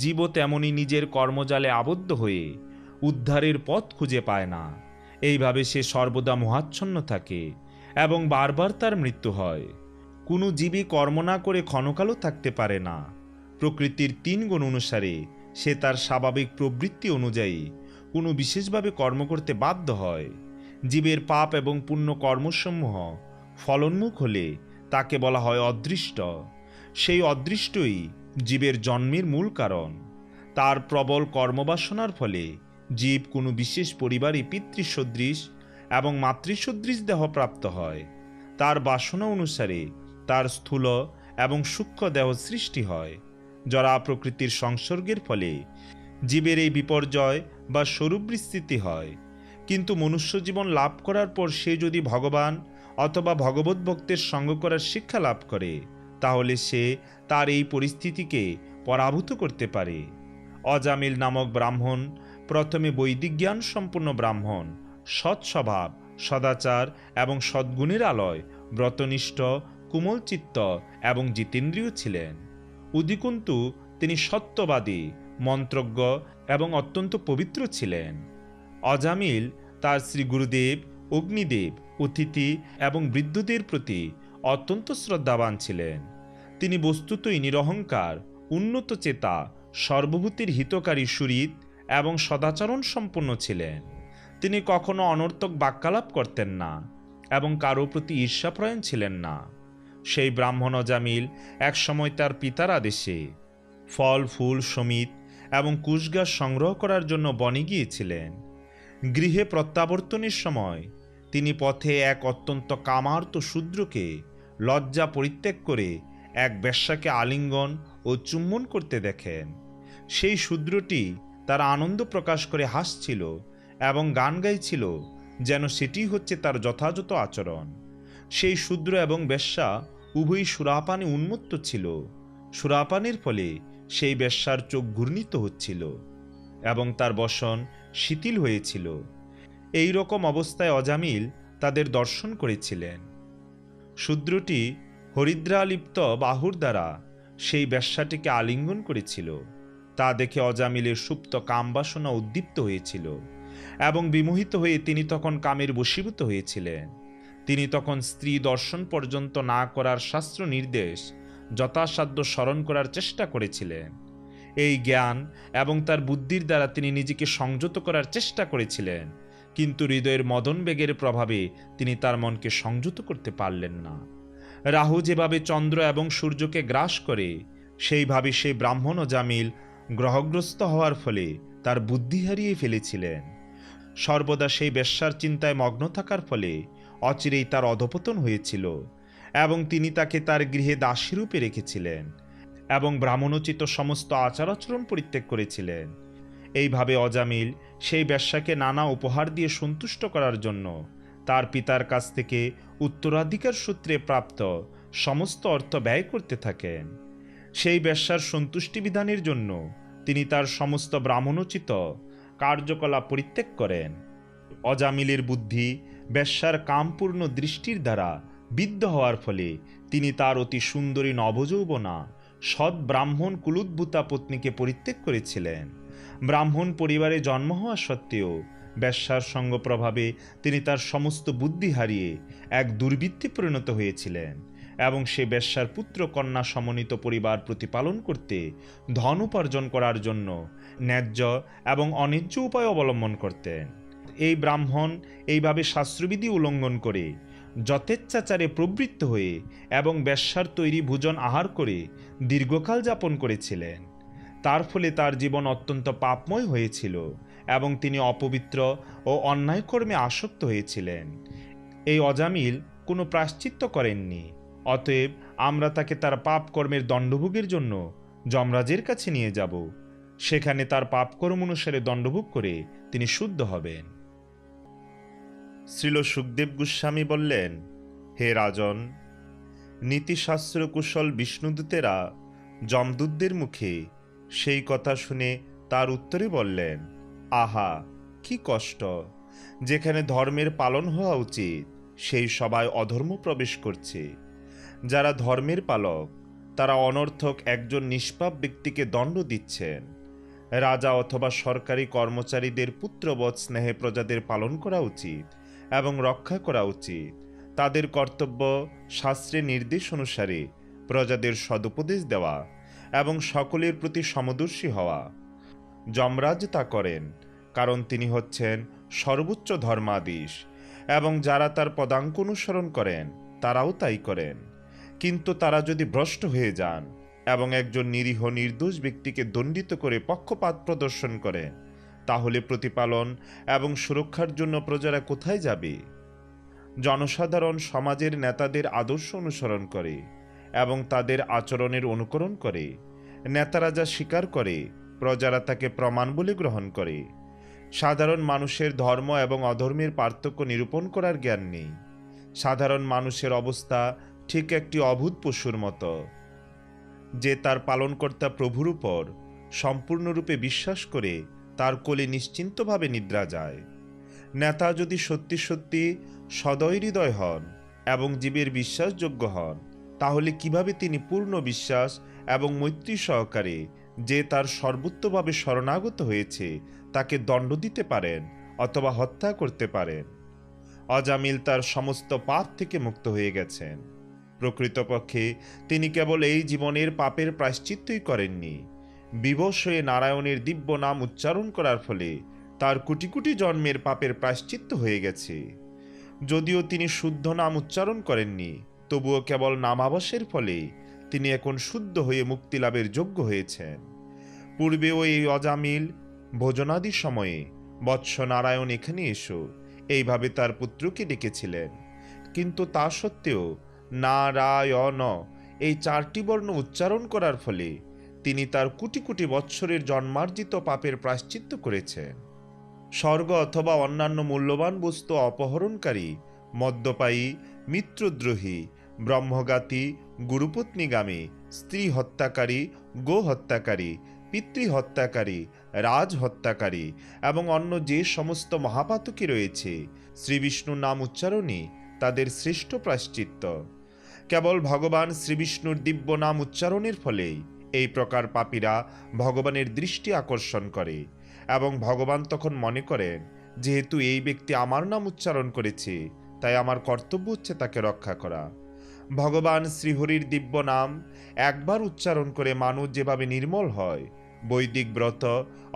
জীবও তেমনি নিজের কর্মজালে আবদ্ধ হয়ে উদ্ধারের পথ খুঁজে পায় না। এইভাবে সে সর্বদা মোহাচ্ছন্ন থাকে এবং বারবার তার মৃত্যু হয়। কোনো জীবই কর্ম না করে ক্ষণকালও থাকতে পারে না। প্রকৃতির 3 গুণ অনুসারে সে তার স্বাভাবিক প্রবৃত্তি অনুযায়ী কোনো বিশেষভাবে কর্ম করতে বাধ্য হয়। জীবের পাপ এবং পুণ্য কর্মসমূহ ফলোন্মুখ হলে তাকে বলা হয় অদৃষ্ট। সেই অদৃষ্টই জীবের জন্মের মূল কারণ। তার প্রবল কর্মবাসনার ফলে জীব কোনো বিশেষ পরিবারে পিতৃসদৃশ এবং মাতৃসদৃশ দেহ প্রাপ্ত হয়। তার বাসনা অনুসারে তার স্থূল এবং সূক্ষ্ম দেহ সৃষ্টি হয়। জরা প্রকৃতির সংসর্গের ফলে জীবের এই বিপর্যয় বা স্বরূপ বিস্তৃতি হয়। কিন্তু মনুষ্য জীবন লাভ করার পর সে যদি ভগবান অথবা ভগবত ভক্তের সঙ্গ করার শিক্ষা লাভ করে, তাহলে সে তার এই পরিস্থিতিকে পরাভূত করতে পারে। অজামিল নামক ব্রাহ্মণ প্রথমে বৈদিক জ্ঞান সম্পন্ন ব্রাহ্মণ, সৎ স্বভাব, সদাচার এবং সদ্গুণের আলয়, ব্রতনিষ্ঠ, কোমলচিত্ত এবং জিতেন্দ্রীয় ছিলেন। উদিকুন্তু তিনি সত্যবাদী, মন্ত্রজ্ঞ এবং অত্যন্ত পবিত্র ছিলেন। অজামিল তার শ্রী গুরুদেব, অগ্নিদেব, অতিথি এবং বৃদ্ধদের প্রতি অত্যন্ত শ্রদ্ধাবান ছিলেন। তিনি বস্তুতই নিরহংকার, উন্নত চেতা, সর্বভূতির হিতকারী সুহৃদ এবং সদাচরণ সম্পন্ন ছিলেন। তিনি কখনো অনর্থক বাক্যালাপ করতেন না এবং কারো প্রতি ঈর্ষাপ্রয়ণ ছিলেন না। সেই ব্রাহ্মণ অজামিল একসময় তার পিতার আদেশে ফল, ফুল, সমিত এবং কুশগাছ সংগ্রহ করার জন্য বনে গিয়েছিলেন। গৃহে প্রত্যাবর্তনের সময় তিনি পথে এক অত্যন্ত কামার্ত শূদ্রকে লজ্জা পরিত্যাগ করে এক বেশ্যাকে আলিঙ্গন ও চুম্বন করতে দেখেন। সেই শূদ্রটি তার আনন্দ প্রকাশ করে হাসছিল এবং গান গাইছিল, যেন সেটি হচ্ছে তার যথাযথ আচরণ। সেই শূদ্র এবং বেশ্যা উভয়ই সুরাপানে উন্মত্ত ছিল। সুরাপানের ফলে সেই বেশ্যার চোখ ঘূর্ণিত হচ্ছিল এবং তার বসন শিথিল হয়েছিল। এই রকম অবস্থায় অজামিল তাদের দর্শন করেছিলেন। শূদ্রটি হরিদ্রালিপ্ত বাহুর দ্বারা সেই বেশ্যাটিকে আলিঙ্গন করেছিল। তা দেখে অজামিলের সুপ্ত কামবাসনা উদ্দীপ্ত হয়েছিল এবং বিমোহিত হয়ে তিনি তখন কামের বশীভূত হয়েছিলেন। তিনি তখন স্ত্রী দর্শন পর্যন্ত না করার শাস্ত্র নির্দেশ যথাসাধ্য স্মরণ করার চেষ্টা করেছিলেন। এই জ্ঞান এবং তার বুদ্ধির দ্বারা তিনি নিজেকে সংযত করার চেষ্টা করেছিলেন, কিন্তু হৃদয়ের মদন বেগের প্রভাবে তিনি তার মনকে সংযত করতে পারলেন না। রাহু যেভাবে চন্দ্র এবং সূর্যকে গ্রাস করে, সেইভাবে সেই ব্রাহ্মণ অজামিল গ্রহগ্রস্ত হওয়ার ফলে তার বুদ্ধি হারিয়ে ফেলেছিলেন। সর্বদা সেই বেশ্যার চিন্তায় মগ্ন থাকার ফলে অচিরেই তার অধপতন হয়েছিল এবং তিনি তাকে তার গৃহে দাসীরূপে রেখেছিলেন এবং ব্রাহ্মণোচিত সমস্ত আচার আচরণ পরিত্যাগ করেছিলেন। এইভাবে অজামিল সেই বেশ্যাকে নানা উপহার দিয়ে সন্তুষ্ট করার জন্য তার পিতার কাছ থেকে উত্তরাধিকার সূত্রে প্রাপ্ত সমস্ত অর্থ ব্যয় করতে থাকেন। সেই বেশ্যার সন্তুষ্টি বিধানের জন্য তিনি তার সমস্ত ব্রাহ্মণোচিত কার্যকলাপ পরিত্যাগ করেন। অজামিলের বুদ্ধি বেশ্যার কামপূর্ণ দৃষ্টির দ্বারা বিদ্ধ হওয়ার ফলে তিনি তার অতি সুন্দরী নবযৌবনা সৎ ব্রাহ্মণ কুলোদ্ভূতা পত্নীকে পরিত্যাগ করেছিলেন। ব্রাহ্মণ পরিবারে জন্ম হওয়া সত্ত্বেও বেশ্যার সঙ্গ প্রভাবে তিনি তার সমস্ত বুদ্ধি হারিয়ে এক দুর্বৃত্তে পরিণত হয়েছিলেন এবং সে বেশ্যার পুত্র কন্যা সমন্বিত পরিবার প্রতিপালন করতে ধন উপার্জন করার জন্য ন্যায্য এবং অন্যায্য উপায় অবলম্বন করতেন। এই ব্রাহ্মণ এইভাবে শাস্ত্রবিধি উল্লঙ্ঘন করে যথেচ্ছাচারে প্রবৃত্ত হয়ে এবং বেশ্যার তৈরি ভোজন আহার করে দীর্ঘকাল যাপন করেছিলেন। তার ফলে তার জীবন অত্যন্ত পাপময় হয়েছিল এবং তিনি অপবিত্র ও অন্যায় কর্মে আসক্ত হয়েছিলেন। এই অজামিল কোনো প্রায়শ্চিত্ত করেননি, অতএব আমরা তাকে তার পাপ কর্মের দণ্ডভোগের জন্য যমরাজের কাছে নিয়ে যাব। সেখানে তার পাপকর্ম অনুসারে দণ্ডভোগ করে তিনি শুদ্ধ হবেন। শ্রীল সুখদেব গোস্বামী বললেন, হে রাজন, নীতিশাস্ত্র কুশল বিষ্ণুদূতেরা যমদূতদের মুখে সেই কথা শুনে তার উত্তরে বললেন, আহা, কি কষ্ট! যেখানে ধর্মের পালন হওয়া উচিত সেই সভায় অধর্ম প্রবেশ করছে। যারা ধর্মের পালক তারা অনর্থক একজন নিষ্পাপ ব্যক্তিকে দণ্ড দিচ্ছেন। রাজা অথবা সরকারি কর্মচারীদের পুত্রবৎ স্নেহে প্রজাদের পালন করা উচিত এবং রক্ষা করা উচিত। তাদের কর্তব্য শাস্ত্রের নির্দেশ অনুসারে প্রজাদের সদুপদেশ দেওয়া এবং সকলের প্রতি সমদর্শী হওয়া। যমরাজ তা করেন, কারণ তিনি হচ্ছেন সর্বোচ্চ ধর্মাধীশ এবং যারা তার পদাঙ্ক অনুসরণ করেন তারাও তাই করেন। কিন্তু তারা যদি ভ্রষ্ট হয়ে যান এবং একজন নিরীহ নির্দোষ ব্যক্তিকে দণ্ডিত করে পক্ষপাত প্রদর্শন করেন, তাহলে প্রতিপালন এবং সুরক্ষার জন্য প্রজারা কোথায় যাবে? জনসাধারণ সমাজের নেতাদের আদর্শ অনুসরণ করে এবং তাদের আচরণের অনুকরণ করে। নেতারা যা স্বীকার করে প্রজারা তাকে প্রমাণ বলে গ্রহণ করে। সাধারণ মানুষের ধর্ম এবং অধর্মের পার্থক্য নিরূপণ করার জ্ঞান নেই। সাধারণ মানুষের অবস্থা ঠিক একটি অভূত পশুর মতো, যে তার পালনকর্তা প্রভুর উপর সম্পূর্ণরূপে বিশ্বাস করে তার কোলে নিশ্চিন্তভাবে নিদ্রা যায়। নেতা যদি সত্যি সত্যি সদয় হৃদয় হন এবং জীবের বিশ্বাসযোগ্য হন, তাহলে কিভাবে তিনি পূর্ণ বিশ্বাস এবং মৈত্রী সহকারে যে তার সর্বোত্তভাবে শরণাগত হয়েছে তাকে দণ্ড দিতে পারেন অথবা হত্যা করতে পারেন। অজামিল তার সমস্ত পাপ থেকে মুক্ত হয়ে গেছেন। প্রকৃতপক্ষে তিনি কেবল এই জীবনের পাপের প্রায়শ্চিত্তই করেননি, বিবশ হয়ে নারায়ণের দিব্য নাম উচ্চারণ করার ফলে তার কোটি কোটি জন্মের পাপের প্রায়শ্চিত্ত হয়ে গেছে। যদিও তিনি শুদ্ধ নাম উচ্চারণ করেননি, তবুও কেবল নামাবাসের ফলে তিনি এখন শুদ্ধ হয়ে মুক্তি লাভের যোগ্য হয়েছেন। পূর্বেও এই অজামিল ভোজনাদির সময়ে বৎস নারায়ণ এখানে এসো এইভাবে তার পুত্রকে ডেকেছিলেন, কিন্তু তা সত্ত্বেও নারায়ণ এই 4টি বর্ণ উচ্চারণ করার ফলে তিনি তার কোটি কোটি বৎসরের জন্মার্জিত পাপের প্রায়শ্চিত্ত করেছেন। স্বর্গ অথবা অন্যান্য মূল্যবান বস্তু অপহরণকারী, মদ্যপায়ী, মিত্রদ্রোহী, ব্রহ্মঘাতী, গুরুপত্নীগামী, স্ত্রী হত্যাকারী, গো হত্যাকারী, পিতৃহত্যাকারী, রাজ হত্যাকারী এবং অন্য যে সমস্ত মহাপাতকী রয়েছে, শ্রীবিষ্ণুর নাম উচ্চারণই তাদের শ্রেষ্ঠ প্রায়শ্চিত্ত। কেবল ভগবান শ্রীবিষ্ণুর দিব্য নাম উচ্চারণের ফলেই এই প্রকার পাপীরা ভগবানের দৃষ্টি আকর্ষণ করে এবং ভগবান তখন মনে করেন, যেহেতু এই ব্যক্তি আমার নাম উচ্চারণ করেছে, তাই আমার কর্তব্য হচ্ছে তাকে রক্ষা করা। ভগবান শ্রীহরির দিব্য নাম একবার উচ্চারণ করে মানুষ যেভাবে নির্মল হয়, বৈদিক ব্রত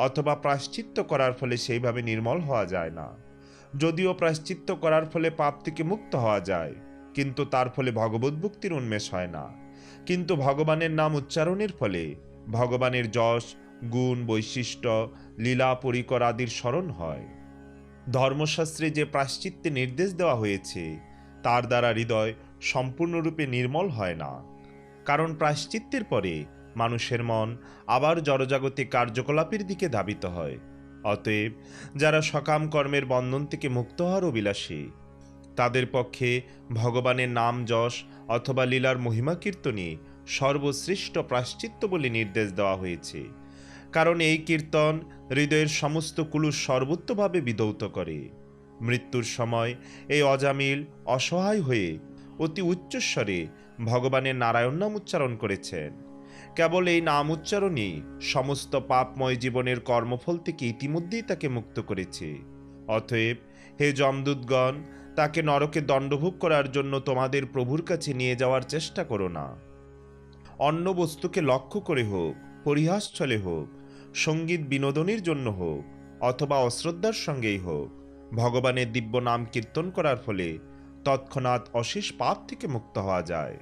অথবা প্রায়শ্চিত্ত করার ফলে সেইভাবে নির্মল হওয়া যায় না। যদিও প্রায়শ্চিত্ত করার ফলে পাপ থেকে মুক্ত হওয়া যায়, কিন্তু তার ফলে ভগবদ্ ভক্তির উন্মেষ হয় না। কিন্তু ভগবানের নাম উচ্চারণের ফলে ভগবানের যশ, গুণ, বৈশিষ্ট্য, লীলা পরিকর আদির স্মরণ হয়। ধর্মশাস্ত্রে যে প্রায়শ্চিত্তে নির্দেশ দেওয়া হয়েছে তার দ্বারা হৃদয় সম্পূর্ণরূপে নির্মল হয় না, কারণ প্রায়শ্চিত্তের পরে মানুষের মন আবার জড়জাগতিক কার্যকলাপের দিকে ধাবিত হয়। অতএব যারা সকাম কর্মের বন্ধন থেকে মুক্ত হওয়ার অভিলাষী, তাদের পক্ষে ভগবানের নাম যশ অথবা লীলার মহিমা কীর্তনই সর্বশ্রেষ্ঠ প্রায়শ্চিত্ত বলে নির্দেশ দেওয়া হয়েছে, কারণ এই কীর্তন হৃদয়ের সমস্ত কুলুষ সর্বোত্তভাবে বিধৌত করে। মৃত্যুর সময় এই অজামিল অসহায় হয়ে অতি উচ্চস্বরে ভগবানের নারায়ণ নাম উচ্চারণ করেছেন। কেবল এই নাম উচ্চারণই সমস্ত পাপময় জীবনের কর্মফল থেকে ইতিমধ্যেই তাকে মুক্ত করেছে। অতএব হে যমদূতগণ, তাকে নরকে দণ্ডভোগ করার জন্য তোমাদের প্রভুর কাছে নিয়ে যাওয়ার চেষ্টা করো না। অন্য বস্তুকে লক্ষ্য করে হোক, পরিহাস ছলে হোক, সঙ্গীত বিনোদনের জন্য হোক অথবা অশ্রদ্ধার সঙ্গেই হোক, ভগবানের দিব্য নাম কীর্তন করার ফলে তৎক্ষণাৎ অশেষ পাপ থেকে মুক্ত হওয়া যায়।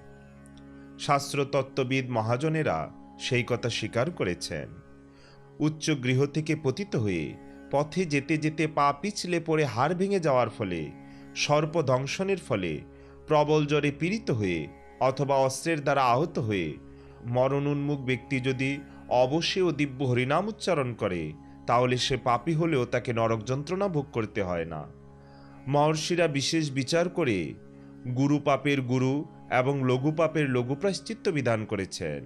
শাস্ত্রতত্ত্ববিদ মহাজনেরা সেই কথা স্বীকার করেছেন। উচ্চ গৃহ থেকে পতিত হয়ে পথে যেতে যেতে পা পিছলে পড়ে হাড় ভেঙে যাওয়ার ফলে, সর্প দংশনের ফলে, প্রবল জ্বরে পীড়িত হয়ে অথবা অস্ত্রের দ্বারা আহত হয়ে মরণোন্মুখ ব্যক্তি যদি অবশ্যই ও দিব্য হরিনাম উচ্চারণ করে, তাহলে সে পাপী হলেও তাকে নরক যন্ত্রণা ভোগ করতে হয় না। মহর্ষিরা বিশেষ বিচার করে গুরু পাপের গুরু এবং লঘু পাপের লঘু প্রায়শ্চিত্ত বিধান করেছেন,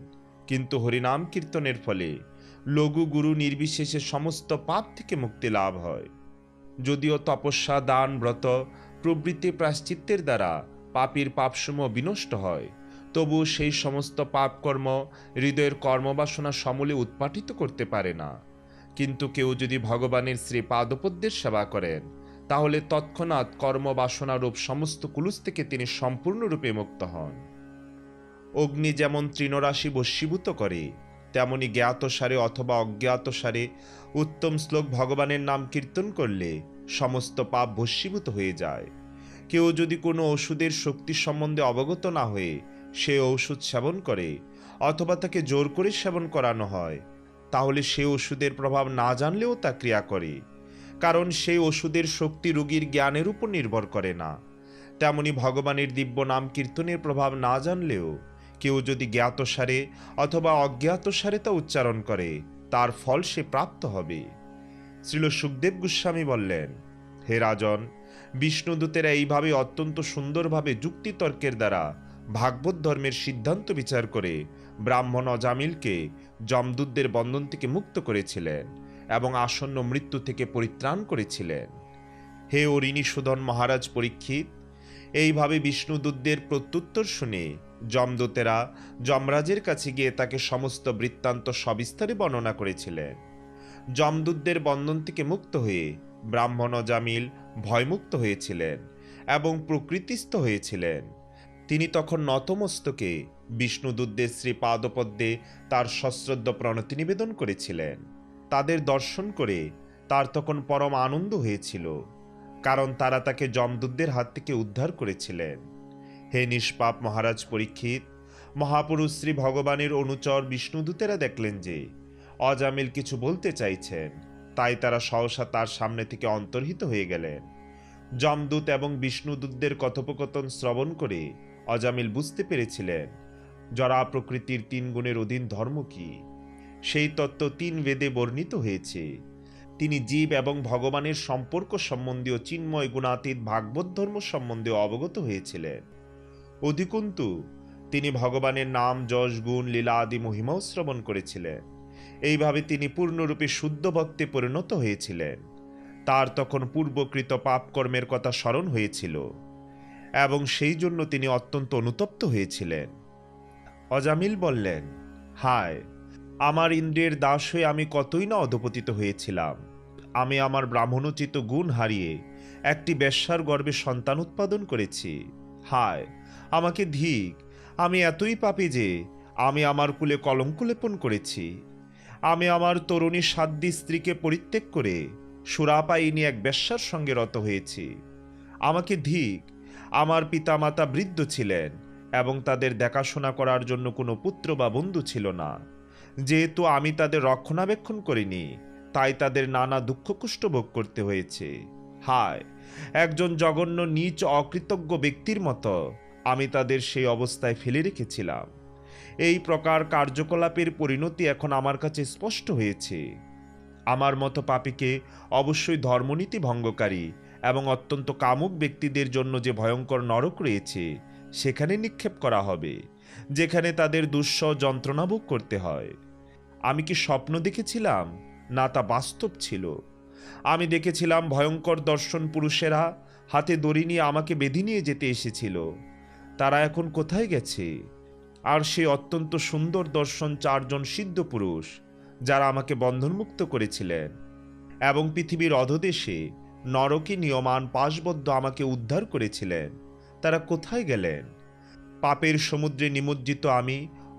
কিন্তু হরিনাম কীর্তনের ফলে লঘু গুরু নির্বিশেষে সমস্ত পাপ থেকে মুক্তি লাভ হয়। যদিও তপস্যা, দান, ব্রত প্রভৃতি প্রায়শ্চিত্তের দ্বারা পাপীর পাপসমূহ বিনষ্ট হয়, তবু সেই সমস্ত পাপকর্ম হৃদয়ের কর্মবাসনা সমূলে উৎপাটিত করতে পারে না। কিন্তু কেউ যদি ভগবানের শ্রী পাদপদ্মের সেবা করেন, তাহলে তৎক্ষণাৎ কর্মবাসনারূপ সমস্ত কুলুষ থেকে তিনি সম্পূর্ণরূপে মুক্ত হন। অগ্নি যেমন তৃণরাশি বশীভূত করে, তেমনি জ্ঞাতসারে অথবা অজ্ঞাতসারে উত্তম শ্লোক ভগবানের নাম কীর্তন করলে সমস্ত পাপ ভস্মীভূত হয়ে যায়। কেউ যদি কোনো ওষুধের শক্তি সম্বন্ধে অবগত না হয়ে সে ঔষধ সেবন করে অথবা তাকে জোর করে সেবন করানো হয়, তাহলে সে ওষুধের প্রভাব না জানলেও তা ক্রিয়া করে, কারণ সেই ওষুধের শক্তি রোগীর জ্ঞানের উপর নির্ভর করে না। তেমনি ভগবানের দিব্য নাম কীর্তনের প্রভাব না জানলেও কেউ যদি জ্ঞাতসারে অথবা অজ্ঞাতসারে তা উচ্চারণ করে, তার ফল সে প্রাপ্ত হবে। শ্রীল সুখদেব গোস্বামী বললেন, হে রাজন, বিষ্ণুদূতেরা এইভাবে অত্যন্ত সুন্দরভাবে যুক্তিতর্কের দ্বারা ভাগবত ধর্মের সিদ্ধান্ত বিচার করে ব্রাহ্মণ অজামিলকে যমদূতদের বন্ধন থেকে মুক্ত করেছিলেন এবং আসন্ন মৃত্যু থেকে পরিত্রাণ করেছিলেন। হে অরিণীসূদন মহারাজ পরীক্ষিত, এইভাবে বিষ্ণুদূতদের প্রত্যুত্তর শুনে যমদূতেরা যমরাজের কাছে গিয়ে তাকে সমস্ত বৃত্তান্ত সবিস্তারে বর্ণনা করেছিলেন। যমদূতদের বন্ধন থেকে মুক্ত হয়ে ব্রাহ্মণ অজামিল ভয়মুক্ত হয়েছিলেন এবং প্রকৃতিস্থ হয়েছিলেন। তিনি তখন নতমস্তকে বিষ্ণুদূতদের শ্রীপাদপদ্মে তার সশ্রদ্ধ প্রণতি নিবেদন করেছিলেন। তাদের দর্শন করে তার তখন পরম আনন্দ হয়েছিল, কারণ তারা তাকে যমদূতদের হাত থেকে উদ্ধার করেছিলেন। হে নিষ্পাপ মহারাজ পরীক্ষিত, মহাপুরুষ শ্রী ভগবানের অনুচর বিষ্ণুদূতেরা দেখলেন যে অজামিল কিছু বলতে চাইছেন, তাই তারা সহসা তার সামনে থেকে অন্তর্হিত হয়ে গেলেন। যমদূত এবং বিষ্ণুদূতদের কথোপকথন শ্রবণ করে অজামিল বুঝতে পেরেছিলেন জরা প্রকৃতির 3 গুণের অধীন ধর্ম কি। সেই তত্ত্ব 3 বেদে বর্ণিত হয়েছে। তিনি জীব এবং ভগবানের সম্পর্ক সম্বন্ধীয় চিন্ময় গুণাতীত ভাগবত ধর্ম সম্বন্ধে অবগত হয়েছিলেন। অধিকন্তু তিনি ভগবানের নাম যশ গুণ লীলা আদি মহিমাও শ্রবণ করেছিলেন। এইভাবে তিনি পূর্ণরূপে শুদ্ধ ভক্তে পরিণত হয়েছিলেন। তার তখন পূর্বকৃত পাপকর্মের কথা স্মরণ হয়েছিল এবং সেই জন্য তিনি অত্যন্ত অনুতপ্ত হয়েছিলেন। অজামিল বললেন, হায়, আমার ইন্দ্রিয়ের দাস হয়ে আমি কতই না অধপতিত হয়েছিলাম। আমি আমার ব্রাহ্মণোচিত গুণ হারিয়ে একটি বেশ্যার গর্ভে সন্তান উৎপাদন করেছি। হায়, আমাকে ধিক, আমি এতই পাপী যে আমি আমার কুলে কলঙ্ক লেপন করেছি। আমি আমার তরুণী সাধ্বী স্ত্রীকে পরিত্যাগ করে সুরাপায়িনী এক বেশ্যার সঙ্গে রত হয়েছি। আমাকে ধিক, আমার পিতামাতা বৃদ্ধ ছিলেন এবং তাদের দেখাশোনা করার জন্য কোনো পুত্র বা বন্ধু ছিল না। যেহেতু আমি তাদের রক্ষণাবেক্ষণ করিনি, তাই তাদের নানা দুঃখ কষ্ট ভোগ করতে হয়েছে। হায়, একজন জঘন্য নীচ অকৃতজ্ঞ ব্যক্তির মতো আমি তাদের সেই অবস্থায় ফেলে রেখেছিলাম। এই প্রকার কার্যকলাপের পরিণতি এখন আমার কাছে স্পষ্ট হয়েছে। আমার মতো পাপীকে অবশ্যই ধর্মনীতি ভঙ্গকারী এবং অত্যন্ত কামুক ব্যক্তিদের জন্য যে ভয়ঙ্কর নরক রয়েছে সেখানে নিক্ষেপ করা হবে, যেখানে তাদের দুঃসহ যন্ত্রণা ভোগ করতে হয়। আমি কি স্বপ্ন দেখেছিলাম, না তা বাস্তব ছিল? আমি দেখেছিলাম ভয়ঙ্কর দর্শন পুরুষেরা হাতে দড়ি নিয়ে আমাকে বেঁধে নিয়ে যেতে এসেছিল। তারা এখন কোথায় গেছে? আর সে অত্যন্ত সুন্দর দর্শন 4 জন সিদ্ধ পুরুষ যারা আমাকে বন্ধনমুক্ত করেছিলেন এবং পৃথিবীর অধদেশে নরকে নিয়মান পাশবদ্ধ আমাকে উদ্ধার করেছিলেন, তারা কোথায় গেলেন? পাপের সমুদ্রে নিমজ্জিত আমি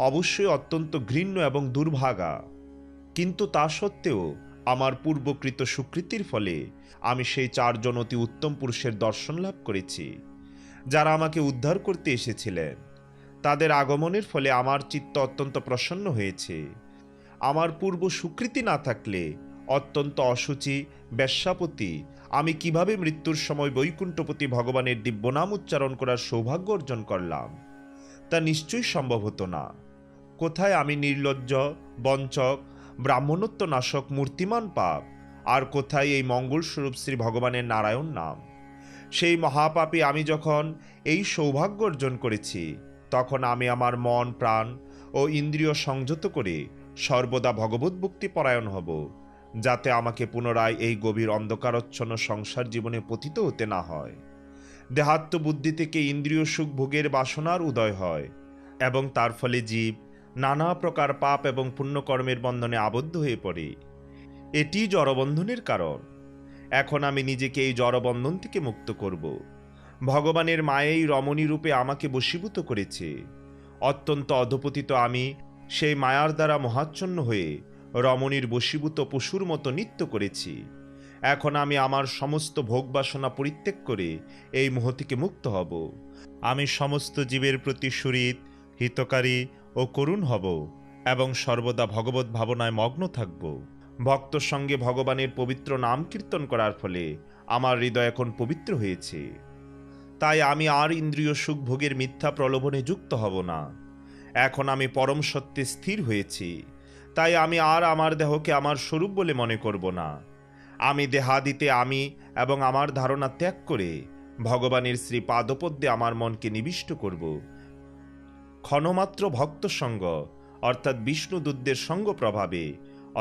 অবশ্যই অত্যন্ত ঘৃণ্য এবং দুর্ভাগা, কিন্তু তা সত্ত্বেও আমার পূর্বকৃত সুকৃতির ফলে আমি সেই 4 জন অতি উত্তম পুরুষের দর্শন লাভ করেছি, যারা আমাকে উদ্ধার করতে এসেছিলেন। তাদের আগমনের ফলে আমার চিত্ত অত্যন্ত প্রসন্ন হয়েছে। আমার পূর্ব সুকৃতি না থাকলে অত্যন্ত অসুচি বেশ্যাপতি আমি কিভাবে মৃত্যুর সময় বৈকুণ্ঠপতি ভগবানের দিব্যনাম উচ্চারণ করার সৌভাগ্য অর্জন করলাম, তা নিশ্চয়ই সম্ভব হতো না। কোথায় আমি নির্লজ্জ বঞ্চক ব্রাহ্মণত্ব নাশক মূর্তিমান পাপ, আর কোথায় এই মঙ্গলস্বরূপ শ্রী ভগবানের নারায়ণ নাম? সেই মহাপাপী আমি যখন এই সৌভাগ্য অর্জন করেছি, তখন আমি আমার মন প্রাণ ও ইন্দ্রিয় সংযত করে সর্বদা ভগবত ভক্তি পরায়ণ হব, যাতে আমাকে পুনরায় এই গভীর অন্ধকারচ্ছন্ন সংসার জীবনে পতিত হতে না হয়। দেহাত্ম বুদ্ধি থেকে ইন্দ্রিয় সুখ ভোগের বাসনার উদয় হয় এবং তার ফলে জীব নানা প্রকার পাপ এবং পুণ্যকর্মের বন্ধনে আবদ্ধ হয়ে পড়ে। এটি জড়বন্ধনের কারণ। এখন আমি নিজেকে এই জড়বন্ধন থেকে মুক্ত করব। ভগবানের মায়েই রমণী রূপে আমাকে বশীভূত করেছে। অত্যন্ত অধপতিত আমি সেই মায়ার দ্বারা মহাচ্ছন্ন হয়ে রমণীর বশীভূত পশুর মতো নৃত্য করেছি। এখন আমি আমার সমস্ত ভোগবাসনা পরিত্যাগ করে এই মোহ থেকে মুক্ত হব। আমি সমস্ত জীবের প্রতি সুহৃদ হিতকারী ও করুণ হব এবং সর্বদা ভগবত ভাবনায় মগ্ন থাকব। ভক্ত সঙ্গে ভগবানের পবিত্র নাম কীর্তন করার ফলে আমার হৃদয় এখন পবিত্র হয়েছে। তাই আমি আর ইন্দ্রিয় সুখ ভোগের মিথ্যা প্রলোভনে যুক্ত হব না। এখন আমি পরম সত্যে স্থির হয়েছি, তাই আমি আর আমার দেহকে আমার স্বরূপ বলে মনে করব না। আমি দেহাদিতে আমি এবং আমার ধারণা ত্যাগ করে ভগবানের শ্রী পাদপদ্মে আমার মনকে নিবিষ্ট করব। ক্ষণমাত্র ভক্ত সঙ্গ অর্থাৎ বিষ্ণুদূতদের সঙ্গ প্রভাবে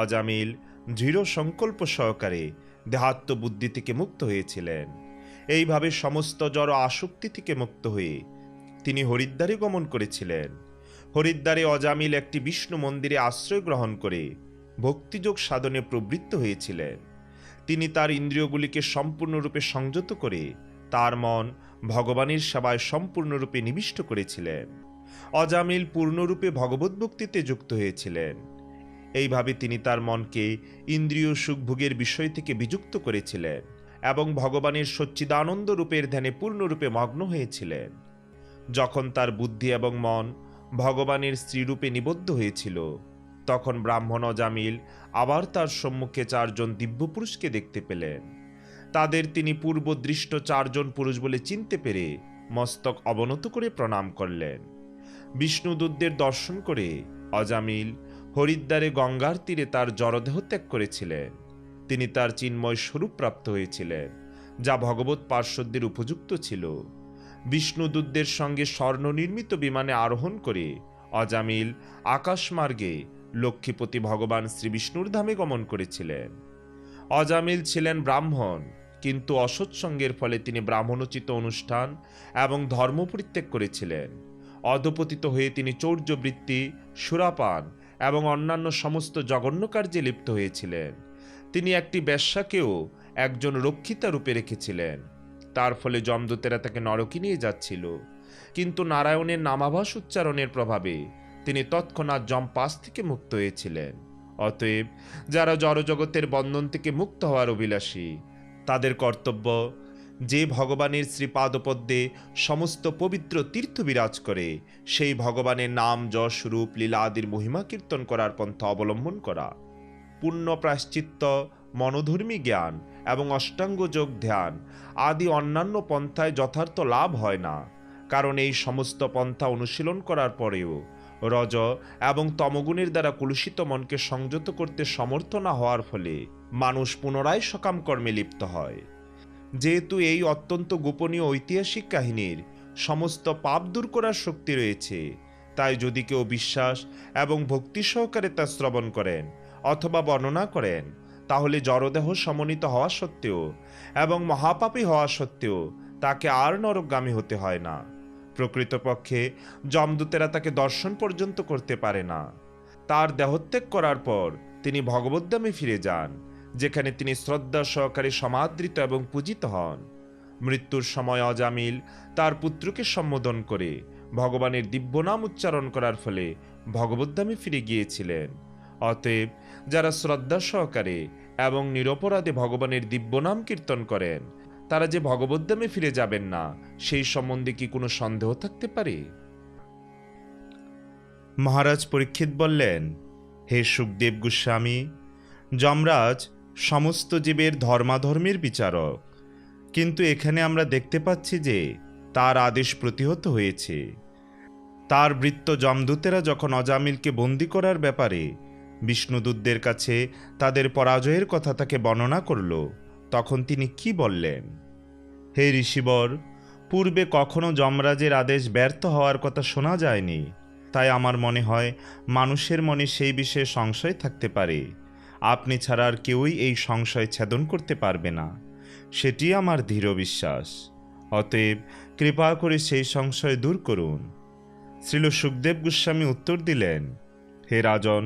অজামিল দৃঢ় সংকল্প সহকারে দেহাত্ম বুদ্ধি থেকে মুক্ত হয়েছিলেন এইভাবে সমস্ত জড় আসক্তি থেকে মুক্ত হয়ে তিনি হরিদ্বারে গমন করেছিলেন। হরিদ্বারে অজামিল একটি বিষ্ণু মন্দিরে আশ্রয় গ্রহণ করে ভক্তিযোগ সাধনে প্রবৃত্ত হয়েছিলেন। তিনি তার ইন্দ্রিয়গুলিকে সম্পূর্ণরূপে সংযত করে তার মন ভগবানের সেবায় সম্পূর্ণরূপে নিবিষ্ট করেছিলেন। অজামিল পূর্ণরূপে ভগবত ভক্তিতে যুক্ত হয়েছিলেন। এইভাবে তিনি তার মনকে ইন্দ্রিয় সুখভোগের বিষয় থেকে বিযুক্ত করেছিলেন এবং ভগবানের সচ্চিদানন্দ রূপের ধ্যানে পূর্ণরূপে মগ্ন হয়েছিলেন। যখন তার বুদ্ধি এবং মন ভগবানের স্ত্রীরূপে নিবদ্ধ হয়েছিল, তখন ব্রাহ্মণ অজামিল আবার তার সম্মুখে 4 জন দিব্য পুরুষকে দেখতে পেলেন। তাদের তিনি পূর্বদৃষ্ট 4 জন পুরুষ বলে চিনতে পেরে মস্তক অবনত করে প্রণাম করলেন। বিষ্ণুদূতদের দর্শন করে অজামিল হরিদ্বারে গঙ্গার তীরে তার জড়দেহ ত্যাগ করেছিলেন। তিনি তার চিন্ময় স্বরূপ প্রাপ্ত হয়েছিলেন, যা ভগবত পার্শ্বদের উপযুক্ত ছিল। বিষ্ণুদূতদের সঙ্গে স্বর্ণ নির্মিত বিমানে আরোহণ করে অজামিল আকাশমার্গে লক্ষ্মীপতি ভগবান শ্রীবিষ্ণুর ধামে গমন করেছিলেন। অজামিল ছিলেন ব্রাহ্মণ, কিন্তু অসৎসঙ্গের ফলে তিনি ব্রাহ্মণোচিত অনুষ্ঠান এবং ধর্ম পরিত্যাগ করেছিলেন। অধপতিত হয়ে তিনি চৌর্যবৃত্তি, সুরাপান এবং অন্যান্য সমস্ত জঘন্য কার্যে লিপ্ত হয়েছিলেন। তিনি একটি বেশ্যাকেও একজন রক্ষিতা রূপে রেখেছিলেন। তার ফলে যমদূতেরা তাকে নরকে নিয়ে যাচ্ছিল, কিন্তু নারায়ণের নামাভাস উচ্চারণের প্রভাবে তিনি তৎক্ষণাৎ যমপাশ থেকে মুক্ত হয়েছিলেন। অতএব যারা জড়জগতের বন্ধন থেকে মুক্ত হওয়ার অভিলাষী, তাদের কর্তব্য যে ভগবানের শ্রীপাদপদ্মে সমস্ত পবিত্র তীর্থ বিরাজ করে, সেই ভগবানের নাম, যশ, রূপ, লীলা আদির মহিমা কীর্তন করার পন্থা অবলম্বন করা। পুণ্য প্রায়শ্চিত্ত, মনোধর্মী জ্ঞান এবং অষ্টাঙ্গ যোগ ধ্যান আদি অন্যান্য পন্থায় যথার্থ লাভ হয় না, কারণ এই সমস্ত পন্থা অনুশীলন করার পরেও রজ এবং তমগুণের দ্বারা কলুষিত মনকে সংযত করতে সমর্থ না হওয়ার ফলে মানুষ পুনরায় সকাম কর্মে লিপ্ত হয়। যেহেতু এই অত্যন্ত গোপনীয় ঐতিহাসিক কাহিনীর সমস্ত পাপ দূর করার শক্তি রয়েছে, তাই যদি কেউ বিশ্বাস এবং ভক্তি সহকারে তা শ্রবণ করেন অথবা বর্ণনা করেন, তাহলে জড়দেহ সমন্বিত হওয়া সত্ত্বেও এবং মহাপাপী হওয়া সত্ত্বেও তাকে আর নরকগামী হতে হয় না। প্রকৃতপক্ষে যমদূতেরা তাকে দর্শন পর্যন্ত করতে পারে না। তার দেহত্যাগ করার পর তিনি ভগবদ্ধামে ফিরে যান, যেখানে তিনি শ্রদ্ধা সহকারে সমাদৃত এবং পূজিত হন। মৃত্যুর সময় অজামিল তার পুত্রকে সম্বোধন করে ভগবানের দিব্য নাম উচ্চারণ করার ফলে ভগবদ্ধামে ফিরে গিয়েছিলেন। অতএব যারা শ্রদ্ধা সহকারে এবং নিরপরাধে ভগবানের দিব্য নাম কীর্তন করেন, তারা যে ভগবদ্ধামে ফিরে যাবেন না, সেই সম্বন্ধে কি কোনো সন্দেহ থাকতে পারে? মহারাজ পরীক্ষিত বললেন, হে সুখদেব গোস্বামী, যমরাজ সমস্ত জীবের ধর্মাধর্মের বিচারক, কিন্তু এখানে আমরা দেখতে পাচ্ছি যে তার আদেশ প্রতিহত হয়েছে। তার ভৃত্য যমদূতেরা যখন অজামিলকে বন্দী করার ব্যাপারে বিষ্ণুদূতদের কাছে তাদের পরাজয়ের কথা তাকে বর্ণনা করল, তখন তিনি কি বললেন? হে ঋষিবর, পূর্বে কখনো যমরাজের আদেশ ব্যর্থ হওয়ার কথা শোনা যায়নি, তাই আমার মনে হয় মানুষের মনে সেই বিষয়ে সংশয় থাকতে পারে। আপনি ছাড়া আর কেউই এই সংশয় ছেদন করতে পারবে না, সেটি আমার দৃঢ় বিশ্বাস। অতএব কৃপা করে সেই সংশয় দূর করুন। শ্রীল সুখদেব গোস্বামী উত্তর দিলেন, হে রাজন,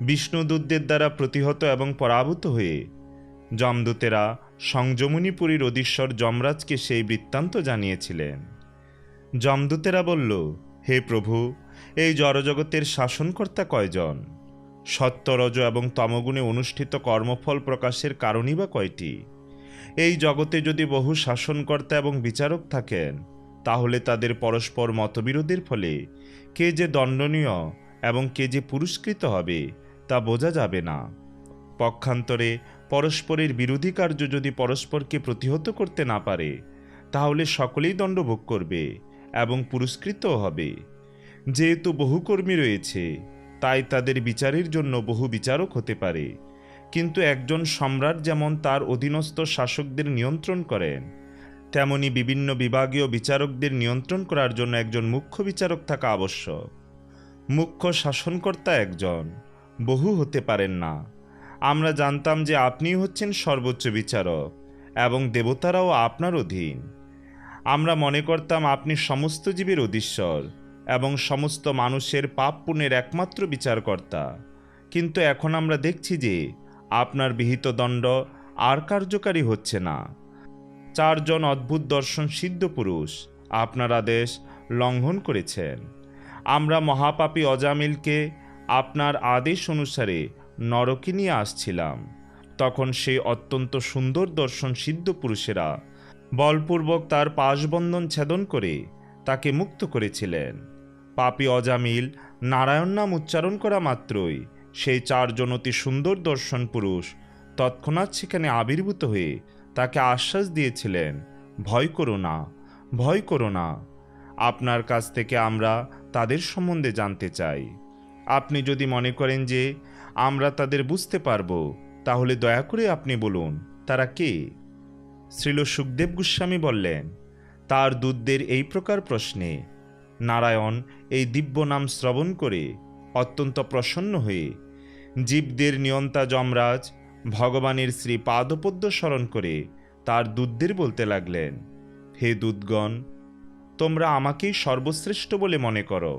বিষ্ণুদূতদের দ্বারা প্রতিহত এবং পরাভূত হয়ে যমদূতেরা সংযমনীপুরীর অধীশ্বর যমরাজকে সেই বৃত্তান্ত জানিয়েছিলেন। যমদূতেরা বলল, হে প্রভু, এই জড়জগতের শাসনকর্তা কয়জন? সত্য, রজ এবং তমগুণে অনুষ্ঠিত কর্মফল প্রকাশের কারণই বা কয়টি? এই জগতে যদি বহু শাসনকর্তা এবং বিচারক থাকেন, তাহলে তাদের পরস্পর মতবিরোধের ফলে কে যে দণ্ডনীয় এবং কে যে পুরস্কৃত হবে তা বোঝা যাবে না। পক্ষান্তরে পরস্পরের বিরোধী কার্য যদি পরস্পরকে প্রতিহত করতে না পারে, তাহলে সকলেই দণ্ডভোগ করবে এবং পুরস্কৃতও হবে। যেহেতু বহু কর্মী রয়েছে, তাই তাদের বিচারের জন্য বহু বিচারক হতে পারে, কিন্তু একজন সম্রাট যেমন তার অধীনস্থ শাসকদের নিয়ন্ত্রণ করেন, তেমনি বিভিন্ন বিভাগীয় বিচারকদের নিয়ন্ত্রণ করার জন্য একজন মুখ্য বিচারক থাকা আবশ্যক। মুখ্য শাসনকর্তা একজন, বহু হতে পারেন না। আমরা জানতাম যে আপনি হচ্ছেন সর্বোচ্চ বিচারক এবং দেবতারাও আপনার অধীন। আমরা মনে করতাম আপনি সমস্ত জীবের অধীশ্বর এবং সমস্ত মানুষের পাপ পুণ্যের একমাত্র বিচারকর্তা, কিন্তু এখন আমরা দেখছি যে আপনার বিহিত দণ্ড আর কার্যকারী হচ্ছে না। 4 জন অদ্ভুত দর্শন সিদ্ধ পুরুষ আপনার আদেশ লঙ্ঘন করেছেন। আমরা মহাপাপী অজামিলকে আপনার আদেশ অনুসারে নরকে নিয়ে আসছিলাম। তখন সেই অত্যন্ত সুন্দর দর্শন সিদ্ধ পুরুষেরা বলপূর্বক তার পাশবন্ধন ছেদন করে তাকে মুক্ত করেছিলেন। পাপী অজামিল নারায়ণ নাম উচ্চারণ করা মাত্রই সেই 4 জন অতি সুন্দর দর্শন পুরুষ তৎক্ষণাৎ সেখানে আবির্ভূত হয়ে তাকে আশ্বাস দিয়েছিলেন, ভয় করো না, ভয় করো না। আপনার কাছ থেকে আমরা তাদের সম্বন্ধে জানতে চাই। আপনি যদি মনে করেন যে আমরা তাদের বুঝতে পারব, তাহলে দয়া করে আপনি বলুন তারা কে। শ্রীল সুখদেব গোস্বামী বললেন, তার দূতদের এই প্রকার প্রশ্নে নারায়ণ এই দিব্য নাম শ্রবণ করে অত্যন্ত প্রসন্ন হয়ে জীবদের নিয়ন্তা যমরাজ ভগবানের শ্রী পাদপদ্ম স্মরণ করে তার দূতদের বলতে লাগলেন, হে দূতগণ, তোমরা আমাকেই সর্বশ্রেষ্ঠ বলে মনে করো,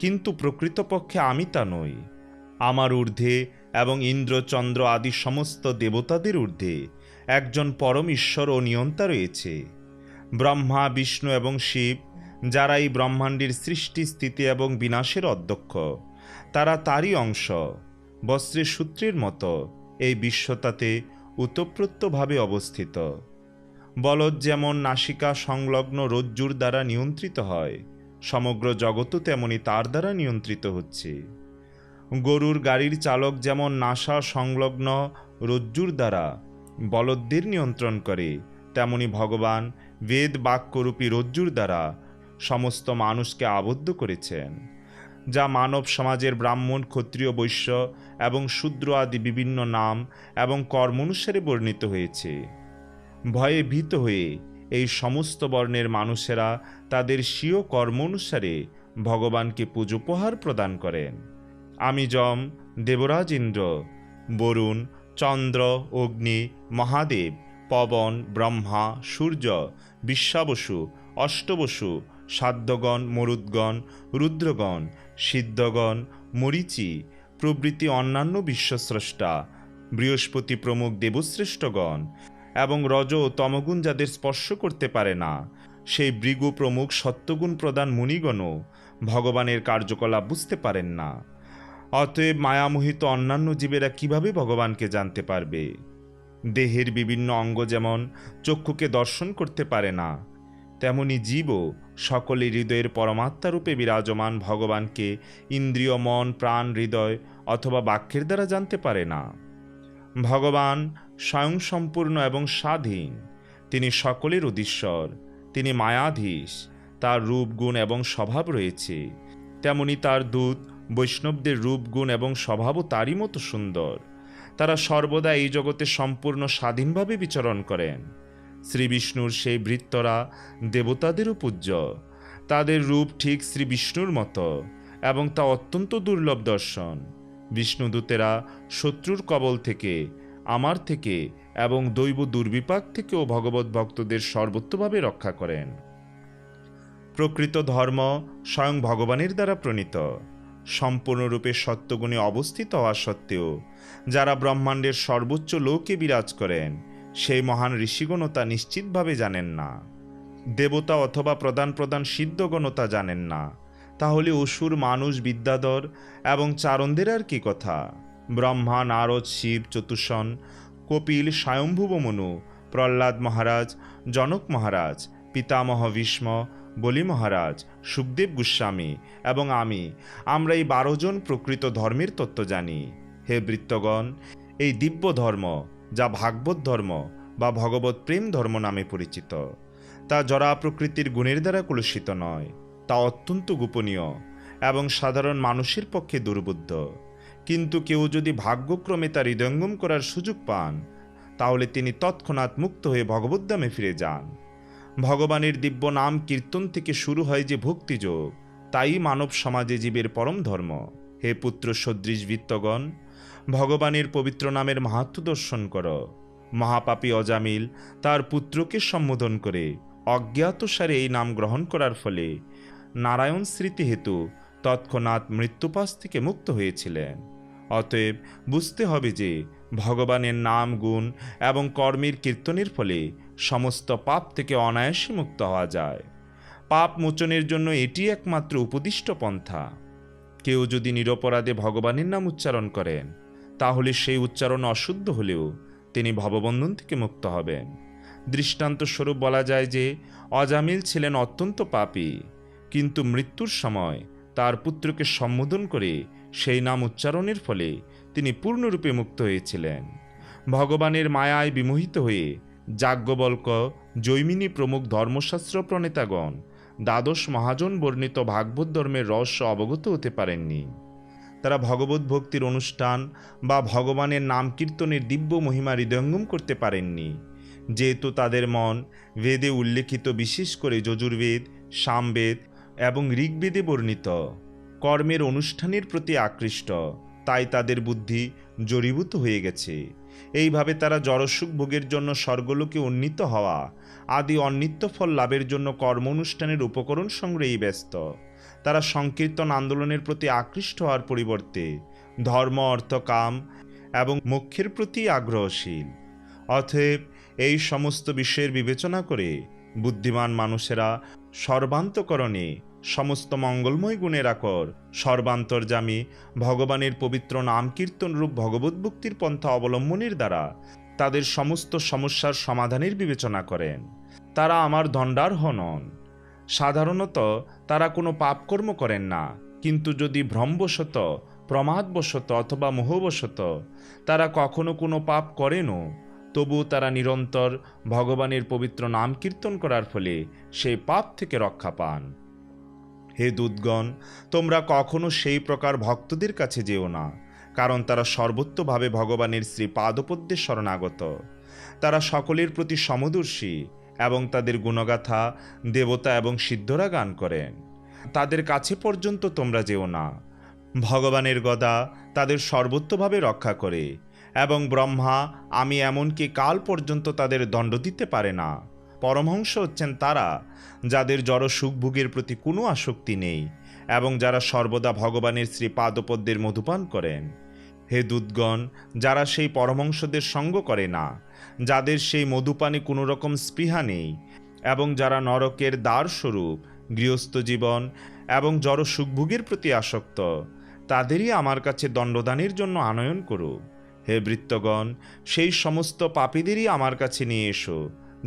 কিন্তু প্রকৃতপক্ষে আমি তা নই। আমার ঊর্ধ্বে এবং ইন্দ্র চন্দ্র আদি সমস্ত দেবতাদের ঊর্ধ্বে একজন পরম ঈশ্বর ও নিয়ন্তা রয়েছে। ব্রহ্মা, বিষ্ণু এবং শিব, যারা এই ব্রহ্মাণ্ডের সৃষ্টি, স্থিতি এবং বিনাশের অধ্যক্ষ, তারা তারই অংশ। বস্ত্রের সূত্রের মতো এই বিশ্বতাতে ওতপ্রোতভাবে অবস্থিত। বলদ যেমন নাসিকা সংলগ্ন রজ্জুর দ্বারা নিয়ন্ত্রিত হয়, সমগ্র জগৎও তেমনি তার দ্বারা নিয়ন্ত্রিত হচ্ছে। গরুর গাড়ির চালক যেমন নাসা সংলগ্ন রজ্জুর দ্বারা বলদদের নিয়ন্ত্রণ করে, তেমনি ভগবান বেদ বাক্যরূপী রজ্জুর দ্বারা সমস্ত মানুষকে আবদ্ধ করেছেন, যা মানব সমাজের ব্রাহ্মণ, ক্ষত্রিয়, বৈশ্য এবং শূদ্র আদি বিভিন্ন নাম এবং কর্ম অনুসারে বর্ণিত হয়েছে। ভয়ে ভীত হয়ে এই সমস্ত বর্ণের মানুষেরা তাদের স্বীয় কর্ম অনুসারে ভগবানকে পূজোপহার প্রদান করেন। আমি যম, দেবরাজ ইন্দ্র, বরুণ, চন্দ্র, অগ্নি, মহাদেব, পবন, ব্রহ্মা, সূর্য, বিশ্বাবসু, অষ্টবসু, সাধ্যগণ, মরুদ্গণ, রুদ্রগণ, সিদ্ধগণ, মরীচি প্রভৃতি অন্যান্য বিশ্বস্রষ্টা, বৃহস্পতি প্রমুখ দেবশ্রেষ্ঠগণ এবং রজ ও তমগুণ যাদের স্পর্শ করতে পারে না, সেই ভৃগু প্রমুখ সত্যগুণ প্রদান মুনিগণও ভগবানের কার্যকলাপ বুঝতে পারেন না। অতএব মায়ামোহিত অন্যান্য জীবেরা কিভাবে ভগবানকে জানতে পারবে? দেহের বিভিন্ন অঙ্গ যেমন চক্ষুকে দর্শন করতে পারে না, তেমনি জীবও সকলের হৃদয়ের পরমাত্মা রূপে বিরাজমান ভগবানকে ইন্দ্রিয়, মন, প্রাণ, হৃদয় অথবা বাক্যের দ্বারা জানতে পারে না। ভগবান স্বয়ং সম্পূর্ণ এবং স্বাধীন। তিনি সকলের অধীশ্বর। তিনি মায়াধীশ। তার রূপ, গুণ এবং স্বভাব রয়েছে। তেমনি তার দূত বৈষ্ণবদের রূপ, গুণ এবং স্বভাবও তারই মতো সুন্দর। তারা সর্বদা এই জগতে সম্পূর্ণ স্বাধীনভাবে বিচরণ করেন। শ্রী বিষ্ণুর সেই ভৃত্যরা দেবতাদেরও পূজ্য। তাদের রূপ ঠিক শ্রী বিষ্ণুর মতো এবং তা অত্যন্ত দুর্লভ দর্শন। বিষ্ণুদূতেরা শত্রুর কবল থেকে, আমার থেকে এবং দৈব দুর্বিপাক থেকেও ভগবত ভক্তদের সর্বোত্তভাবে রক্ষা করেন। প্রকৃত ধর্ম স্বয়ং ভগবানের দ্বারা প্রণীত। সম্পূর্ণরূপে সত্যগুণে অবস্থিত হওয়া সত্ত্বেও যারা ব্রহ্মাণ্ডের সর্বোচ্চ লোকে বিরাজ করেন, সেই মহান ঋষিগণও তা নিশ্চিতভাবে জানেন না। দেবতা অথবা প্রধান সিদ্ধগণও তা জানেন না। তাহলে অসুর, মানুষ, বিদ্যাধর এবং চারণদের আর কি কথা? ব্রহ্মা, নারদ, শিব, চতুষণ, কপিল, স্বয়ম্ভুব মনু, প্রহ্লাদ মহারাজ, জনক মহারাজ, পিতামহ ভীষ্ম, বলি মহারাজ, সুখদেব গোস্বামী এবং আমরা এই 12 জন প্রকৃত ধর্মের তত্ত্ব জানি। হে বৃত্তগণ, এই দিব্য ধর্ম, যা ভাগবত ধর্ম বা ভগবত প্রেম ধর্ম নামে পরিচিত, তা জরা প্রকৃতির গুণের দ্বারা কলুষিত নয়। তা অত্যন্ত গোপনীয় এবং সাধারণ মানুষের পক্ষে দুর্বোধ্য। কিন্তু কেউ যদি ভাগ্যক্রমে তার হৃদয়ঙ্গম করার সুযোগ পান, তাহলে তিনি তৎক্ষণাৎ মুক্ত হয়ে ভগবদ্ধামে ফিরে যান। ভগবানের দিব্য নাম কীর্তন থেকে শুরু হয় যে ভক্তিযোগ, তাই মানব সমাজে জীবের পরম ধর্ম। হে পুত্র সদৃশ বৃত্তগণ, ভগবানের পবিত্র নামের মাহাত্ম্য দর্শন কর। মহাপাপী অজামিল তার পুত্রকে সম্বোধন করে অজ্ঞাতসারে এই নাম গ্রহণ করার ফলে নারায়ণ স্মৃতি হেতু তৎক্ষণাৎ মৃত্যুপাশ থেকে মুক্ত হয়েছিলেন। অতএব বুঝতে হবে যে ভগবানের নাম, গুণ এবং কর্মের কীর্তনের ফলে সমস্ত পাপ থেকে অনায়াসে মুক্ত হওয়া যায়। পাপ মোচনের জন্য এটি একমাত্র উপদিষ্ট পন্থা। কেউ যদি নিরপরাধে ভগবানের নাম উচ্চারণ করেন, তাহলে সেই উচ্চারণ অশুদ্ধ হলেও তিনি ভববন্ধন থেকে মুক্ত হবেন। দৃষ্টান্ত স্বরূপ বলা যায় যে অজামিল ছিলেন অত্যন্ত পাপী, কিন্তু মৃত্যুর সময় তার পুত্রকে সম্বোধন করে সেই নাম উচ্চারণের ফলে তিনি পূর্ণরূপে মুক্ত হয়েছিলেন। ভগবানের মায়ায় বিমোহিত হয়ে যাজ্ঞবল্ক্য, জৈমিনী প্রমুখ ধর্মশাস্ত্র প্রণেতাগণ দ্বাদশ মহাজন বর্ণিত ভাগবত ধর্মের রহস্য অবগত হতে পারেননি। তারা ভগবত ভক্তির অনুষ্ঠান বা ভগবানের নাম কীর্তনের দিব্য মহিমা হৃদয়ঙ্গম করতে পারেননি, যেহেতু তাদের মন বেদে উল্লেখিত, বিশেষ করে যজুর্বেদ, সামবেদ এবং ঋগ্বেদে বর্ণিত কর্মের অনুষ্ঠানের প্রতি আকৃষ্ট। তাই তাদের বুদ্ধি জড়ীভূত হয়ে গেছে। এইভাবে তারা জড়সুখ ভোগের জন্য স্বর্গলোকে উন্নীত হওয়া আদি অনিত্য ফল লাভের জন্য কর্ম অনুষ্ঠানের উপকরণ সংগ্রহে ব্যস্ত। তারা সংকীর্তন আন্দোলনের প্রতি আকৃষ্ট হওয়ার পরিবর্তে ধর্ম, অর্থ, কাম এবং মোক্ষের প্রতি আগ্রহশীল। অতএব এই সমস্ত বিষয়ের বিবেচনা করে বুদ্ধিমান মানুষেরা সর্বান্তকরণে সমস্ত মঙ্গলময় গুণের আকর সর্বান্তর্যামী ভগবানের পবিত্র নাম কীর্তন রূপ ভগবত ভক্তির পন্থা অবলম্বনের দ্বারা তাদের সমস্ত সমস্যার সমাধানের বিবেচনা করেন। তারা আমার দণ্ডার্হ নন। সাধারণত তারা কোনো পাপকর্ম করেন না, কিন্তু যদি ভ্রমবশত, প্রমাদবশত অথবা মোহবশত তারা কখনো কোনো পাপ করেনও, তবু তারা নিরন্তর ভগবানের পবিত্র নাম কীর্তন করার ফলে সেই পাপ থেকে রক্ষা পান। হে দূতগণ, তোমরা কখনো সেই প্রকার ভক্তদের কাছে যেও না, কারণ তারা সর্বত্রভাবে ভগবানের শ্রী পাদপদ্মে শরণাগত। তারা সকলের প্রতি সমদর্শী এবং তাদের গুণগাথা দেবতা এবং সিদ্ধরা গান করেন। তাদের কাছে পর্যন্ত তোমরা যেও না। ভগবানের গদা তাদের সর্বত্রভাবে রক্ষা করে এবং ব্রহ্মা, আমি এমনকি কাল পর্যন্ত তাদের দণ্ড দিতে পারে না। পরমহংস হচ্ছেন তারা যাদের জড় সুখভোগের প্রতি কোনো আসক্তি নেই এবং যারা সর্বদা ভগবানের শ্রী পাদপদ্মের মধুপান করেন। হে দূতগণ, যারা সেই পরমহংসদের সঙ্গ করে না, যাদের সেই মধুপানে কোনো রকম স্পৃহা নেই এবং যারা নরকের দ্বার স্বরূপ গৃহস্থ জীবন এবং জড় সুখভোগের প্রতি আসক্ত, তাদেরই আমার কাছে দণ্ডদানের জন্য আনয়ন করো। হে বৃত্তগণ, সেই সমস্ত পাপীদেরই আমার কাছে নিয়ে এসো,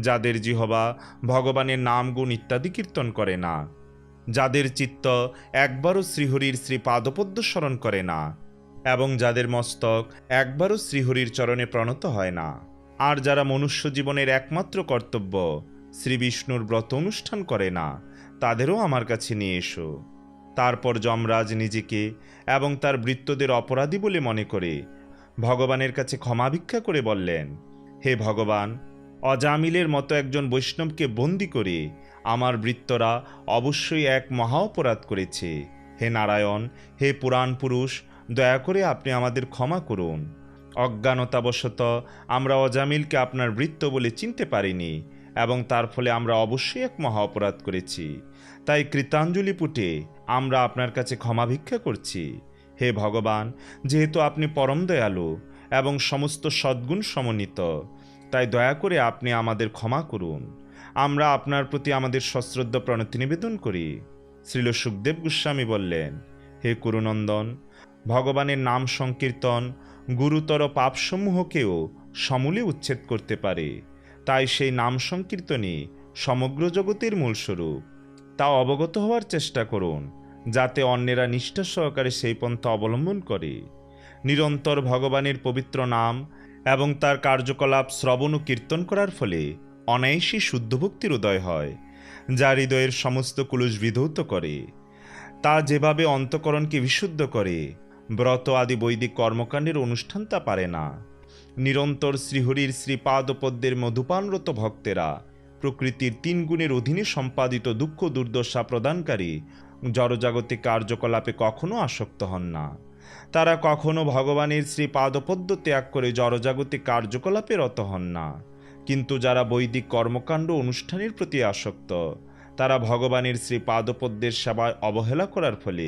যাদের জিহবা ভগবানের নাম, গুণ ইত্যাদি কীর্তন করে না, যাদের চিত্ত একবারও শ্রীহরির শ্রী পাদপদ্ম স্মরণ করে না এবং যাদের মস্তক একবারও শ্রীহরির চরণে প্রণত হয় না, আর যারা মনুষ্য জীবনের একমাত্র কর্তব্য শ্রী বিষ্ণুর ব্রত অনুষ্ঠান করে না, তাদেরও আমার কাছে নিয়ে এসো। তারপর যমরাজ নিজেকে এবং তার ভৃত্যদের অপরাধী বলে মনে করে ভগবানের কাছে ক্ষমা ভিক্ষা করে বললেন, হে ভগবান, অজামিলের মতো একজন বৈষ্ণবকে বন্দি করে আমার ভৃত্যরা অবশ্যই এক মহা অপরাধ করেছে। হে নারায়ণ, হে পুরাণ পুরুষ, দয়া করে আপনি আমাদের ক্ষমা করুন। অজ্ঞানতাবশত আমরা অজামিলকে আপনার ভৃত্য বলে চিনতে পারিনি এবং তার ফলে আমরা অবশ্যই এক মহা অপরাধ করেছি। তাই কৃতাঞ্জলি পুটে আমরা আপনার কাছে ক্ষমা ভিক্ষা করছি। হে ভগবান, যেহেতু আপনি পরম দয়ালু এবং সমস্ত সদ্গুণ সমন্বিত, তাই দয়া করে আপনি আমাদের ক্ষমা করুন। আমরা আপনার প্রতি আমাদের সশ্রদ্ধ প্রণতি নিবেদন করি। শ্রীল সুখদেব গোস্বামী বললেন, হে কুরুনন্দন, ভগবানের নাম সংকীর্তন গুরুতর পাপসমূহকেও সমূলে উচ্ছেদ করতে পারে। তাই সেই নাম সংকীর্তনই সমগ্র জগতের মূলস্বরূপ। তা অবগত হওয়ার চেষ্টা করুন, যাতে অন্যেরা নিষ্ঠা সহকারে সেই পন্থা অবলম্বন করে। নিরন্তর ভগবানের পবিত্র নাম এবং তার কার্যকলাপ শ্রবণ ও কীর্তন করার ফলে অনায়াসী শুদ্ধ ভক্তির উদয় হয়, যা হৃদয়ের সমস্ত কুলুষ বিধৌত করে। তা যেভাবে অন্তঃকরণকে বিশুদ্ধ করে, ব্রত আদি বৈদিক কর্মকাণ্ডের অনুষ্ঠান তা পারে না। নিরন্তর শ্রীহরির শ্রীপাদপদ্মের মধুপানরত ভক্তেরা প্রকৃতির 3 গুণের অধীনে সম্পাদিত দুঃখ দুর্দশা প্রদানকারী জড়জাগতিক কার্যকলাপে কখনো আসক্ত হন না। তারা কখনো ভগবানের শ্রী পাদপদ্ম ত্যাগ করে জড়জাগতিক কার্যকলাপে রত হন না। কিন্তু যারা বৈদিক কর্মকাণ্ড অনুষ্ঠানের প্রতি আসক্ত, তারা ভগবানের শ্রী পাদপদ্মের সেবায় অবহেলা করার ফলে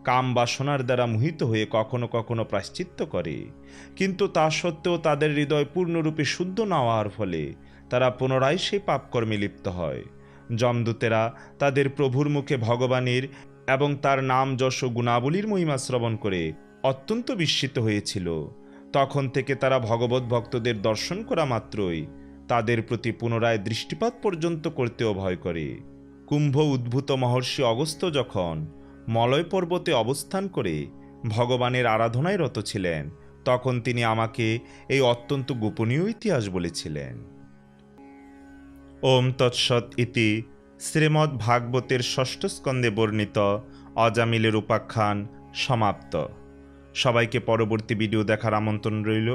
কাম বাসনার দ্বারা মোহিত হয়ে কখনো কখনো প্রায়শ্চিত্ত করে। কিন্তু তা সত্ত্বেও তাদের হৃদয় পূর্ণরূপে শুদ্ধ না হওয়ার ফলে তারা পুনরায় সেই পাপকর্মে লিপ্ত হয়। যমদূতেরা তাদের প্রভুর মুখে ভগবানের এবং তার নাম যশ ও গুণাবলীর মহিমা শ্রবণ করে অত্যন্ত বিস্মিত হয়েছিল। তখন থেকে তারা ভগবত ভক্তদের দর্শন করা মাত্রই তাদের প্রতি পুনরায় দৃষ্টিপাত পর্যন্ত করতেও ভয় করে। কুম্ভ উদ্ভূত মহর্ষি অগস্ত্য যখন মলয় পর্বতে অবস্থান করে ভগবানের আরাধনায় রত ছিলেন, তখন তিনি আমাকে এই অত্যন্ত গোপনীয় ইতিহাস বলেছিলেন। ওম তৎসৎ ইতি শ্রীমদ্ ভাগবতের ষষ্ঠ স্কন্ধে বর্ণিত অজামিলের উপাখ্যান সমাপ্ত। সবাইকে পরবর্তী ভিডিও দেখার আমন্ত্রণ রইল।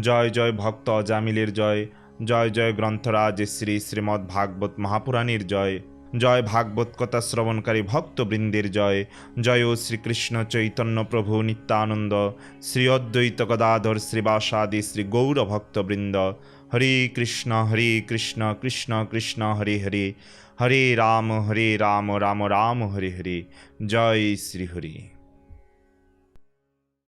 জয় জয় ভক্ত অজামিলের জয়, জয় জয় গ্রন্থরাজ শ্রী শ্রীমদ্ ভাগবত মহাপুরাণের জয়, জয় ভাগবত কথা শ্রবণকারী ভক্তবৃন্দের জয়, জয় ও শ্রীকৃষ্ণ চৈতন্য প্রভু নিত্যানন্দ শ্রী অদ্বৈত গদাধর শ্রীবাসাদি শ্রী গৌর ভক্তবৃন্দ। হরে কৃষ্ণ কৃষ্ণ কৃষ্ণ হরে হরে, হরে রাম রাম রাম হরে হরে। জয় শ্রী হরি।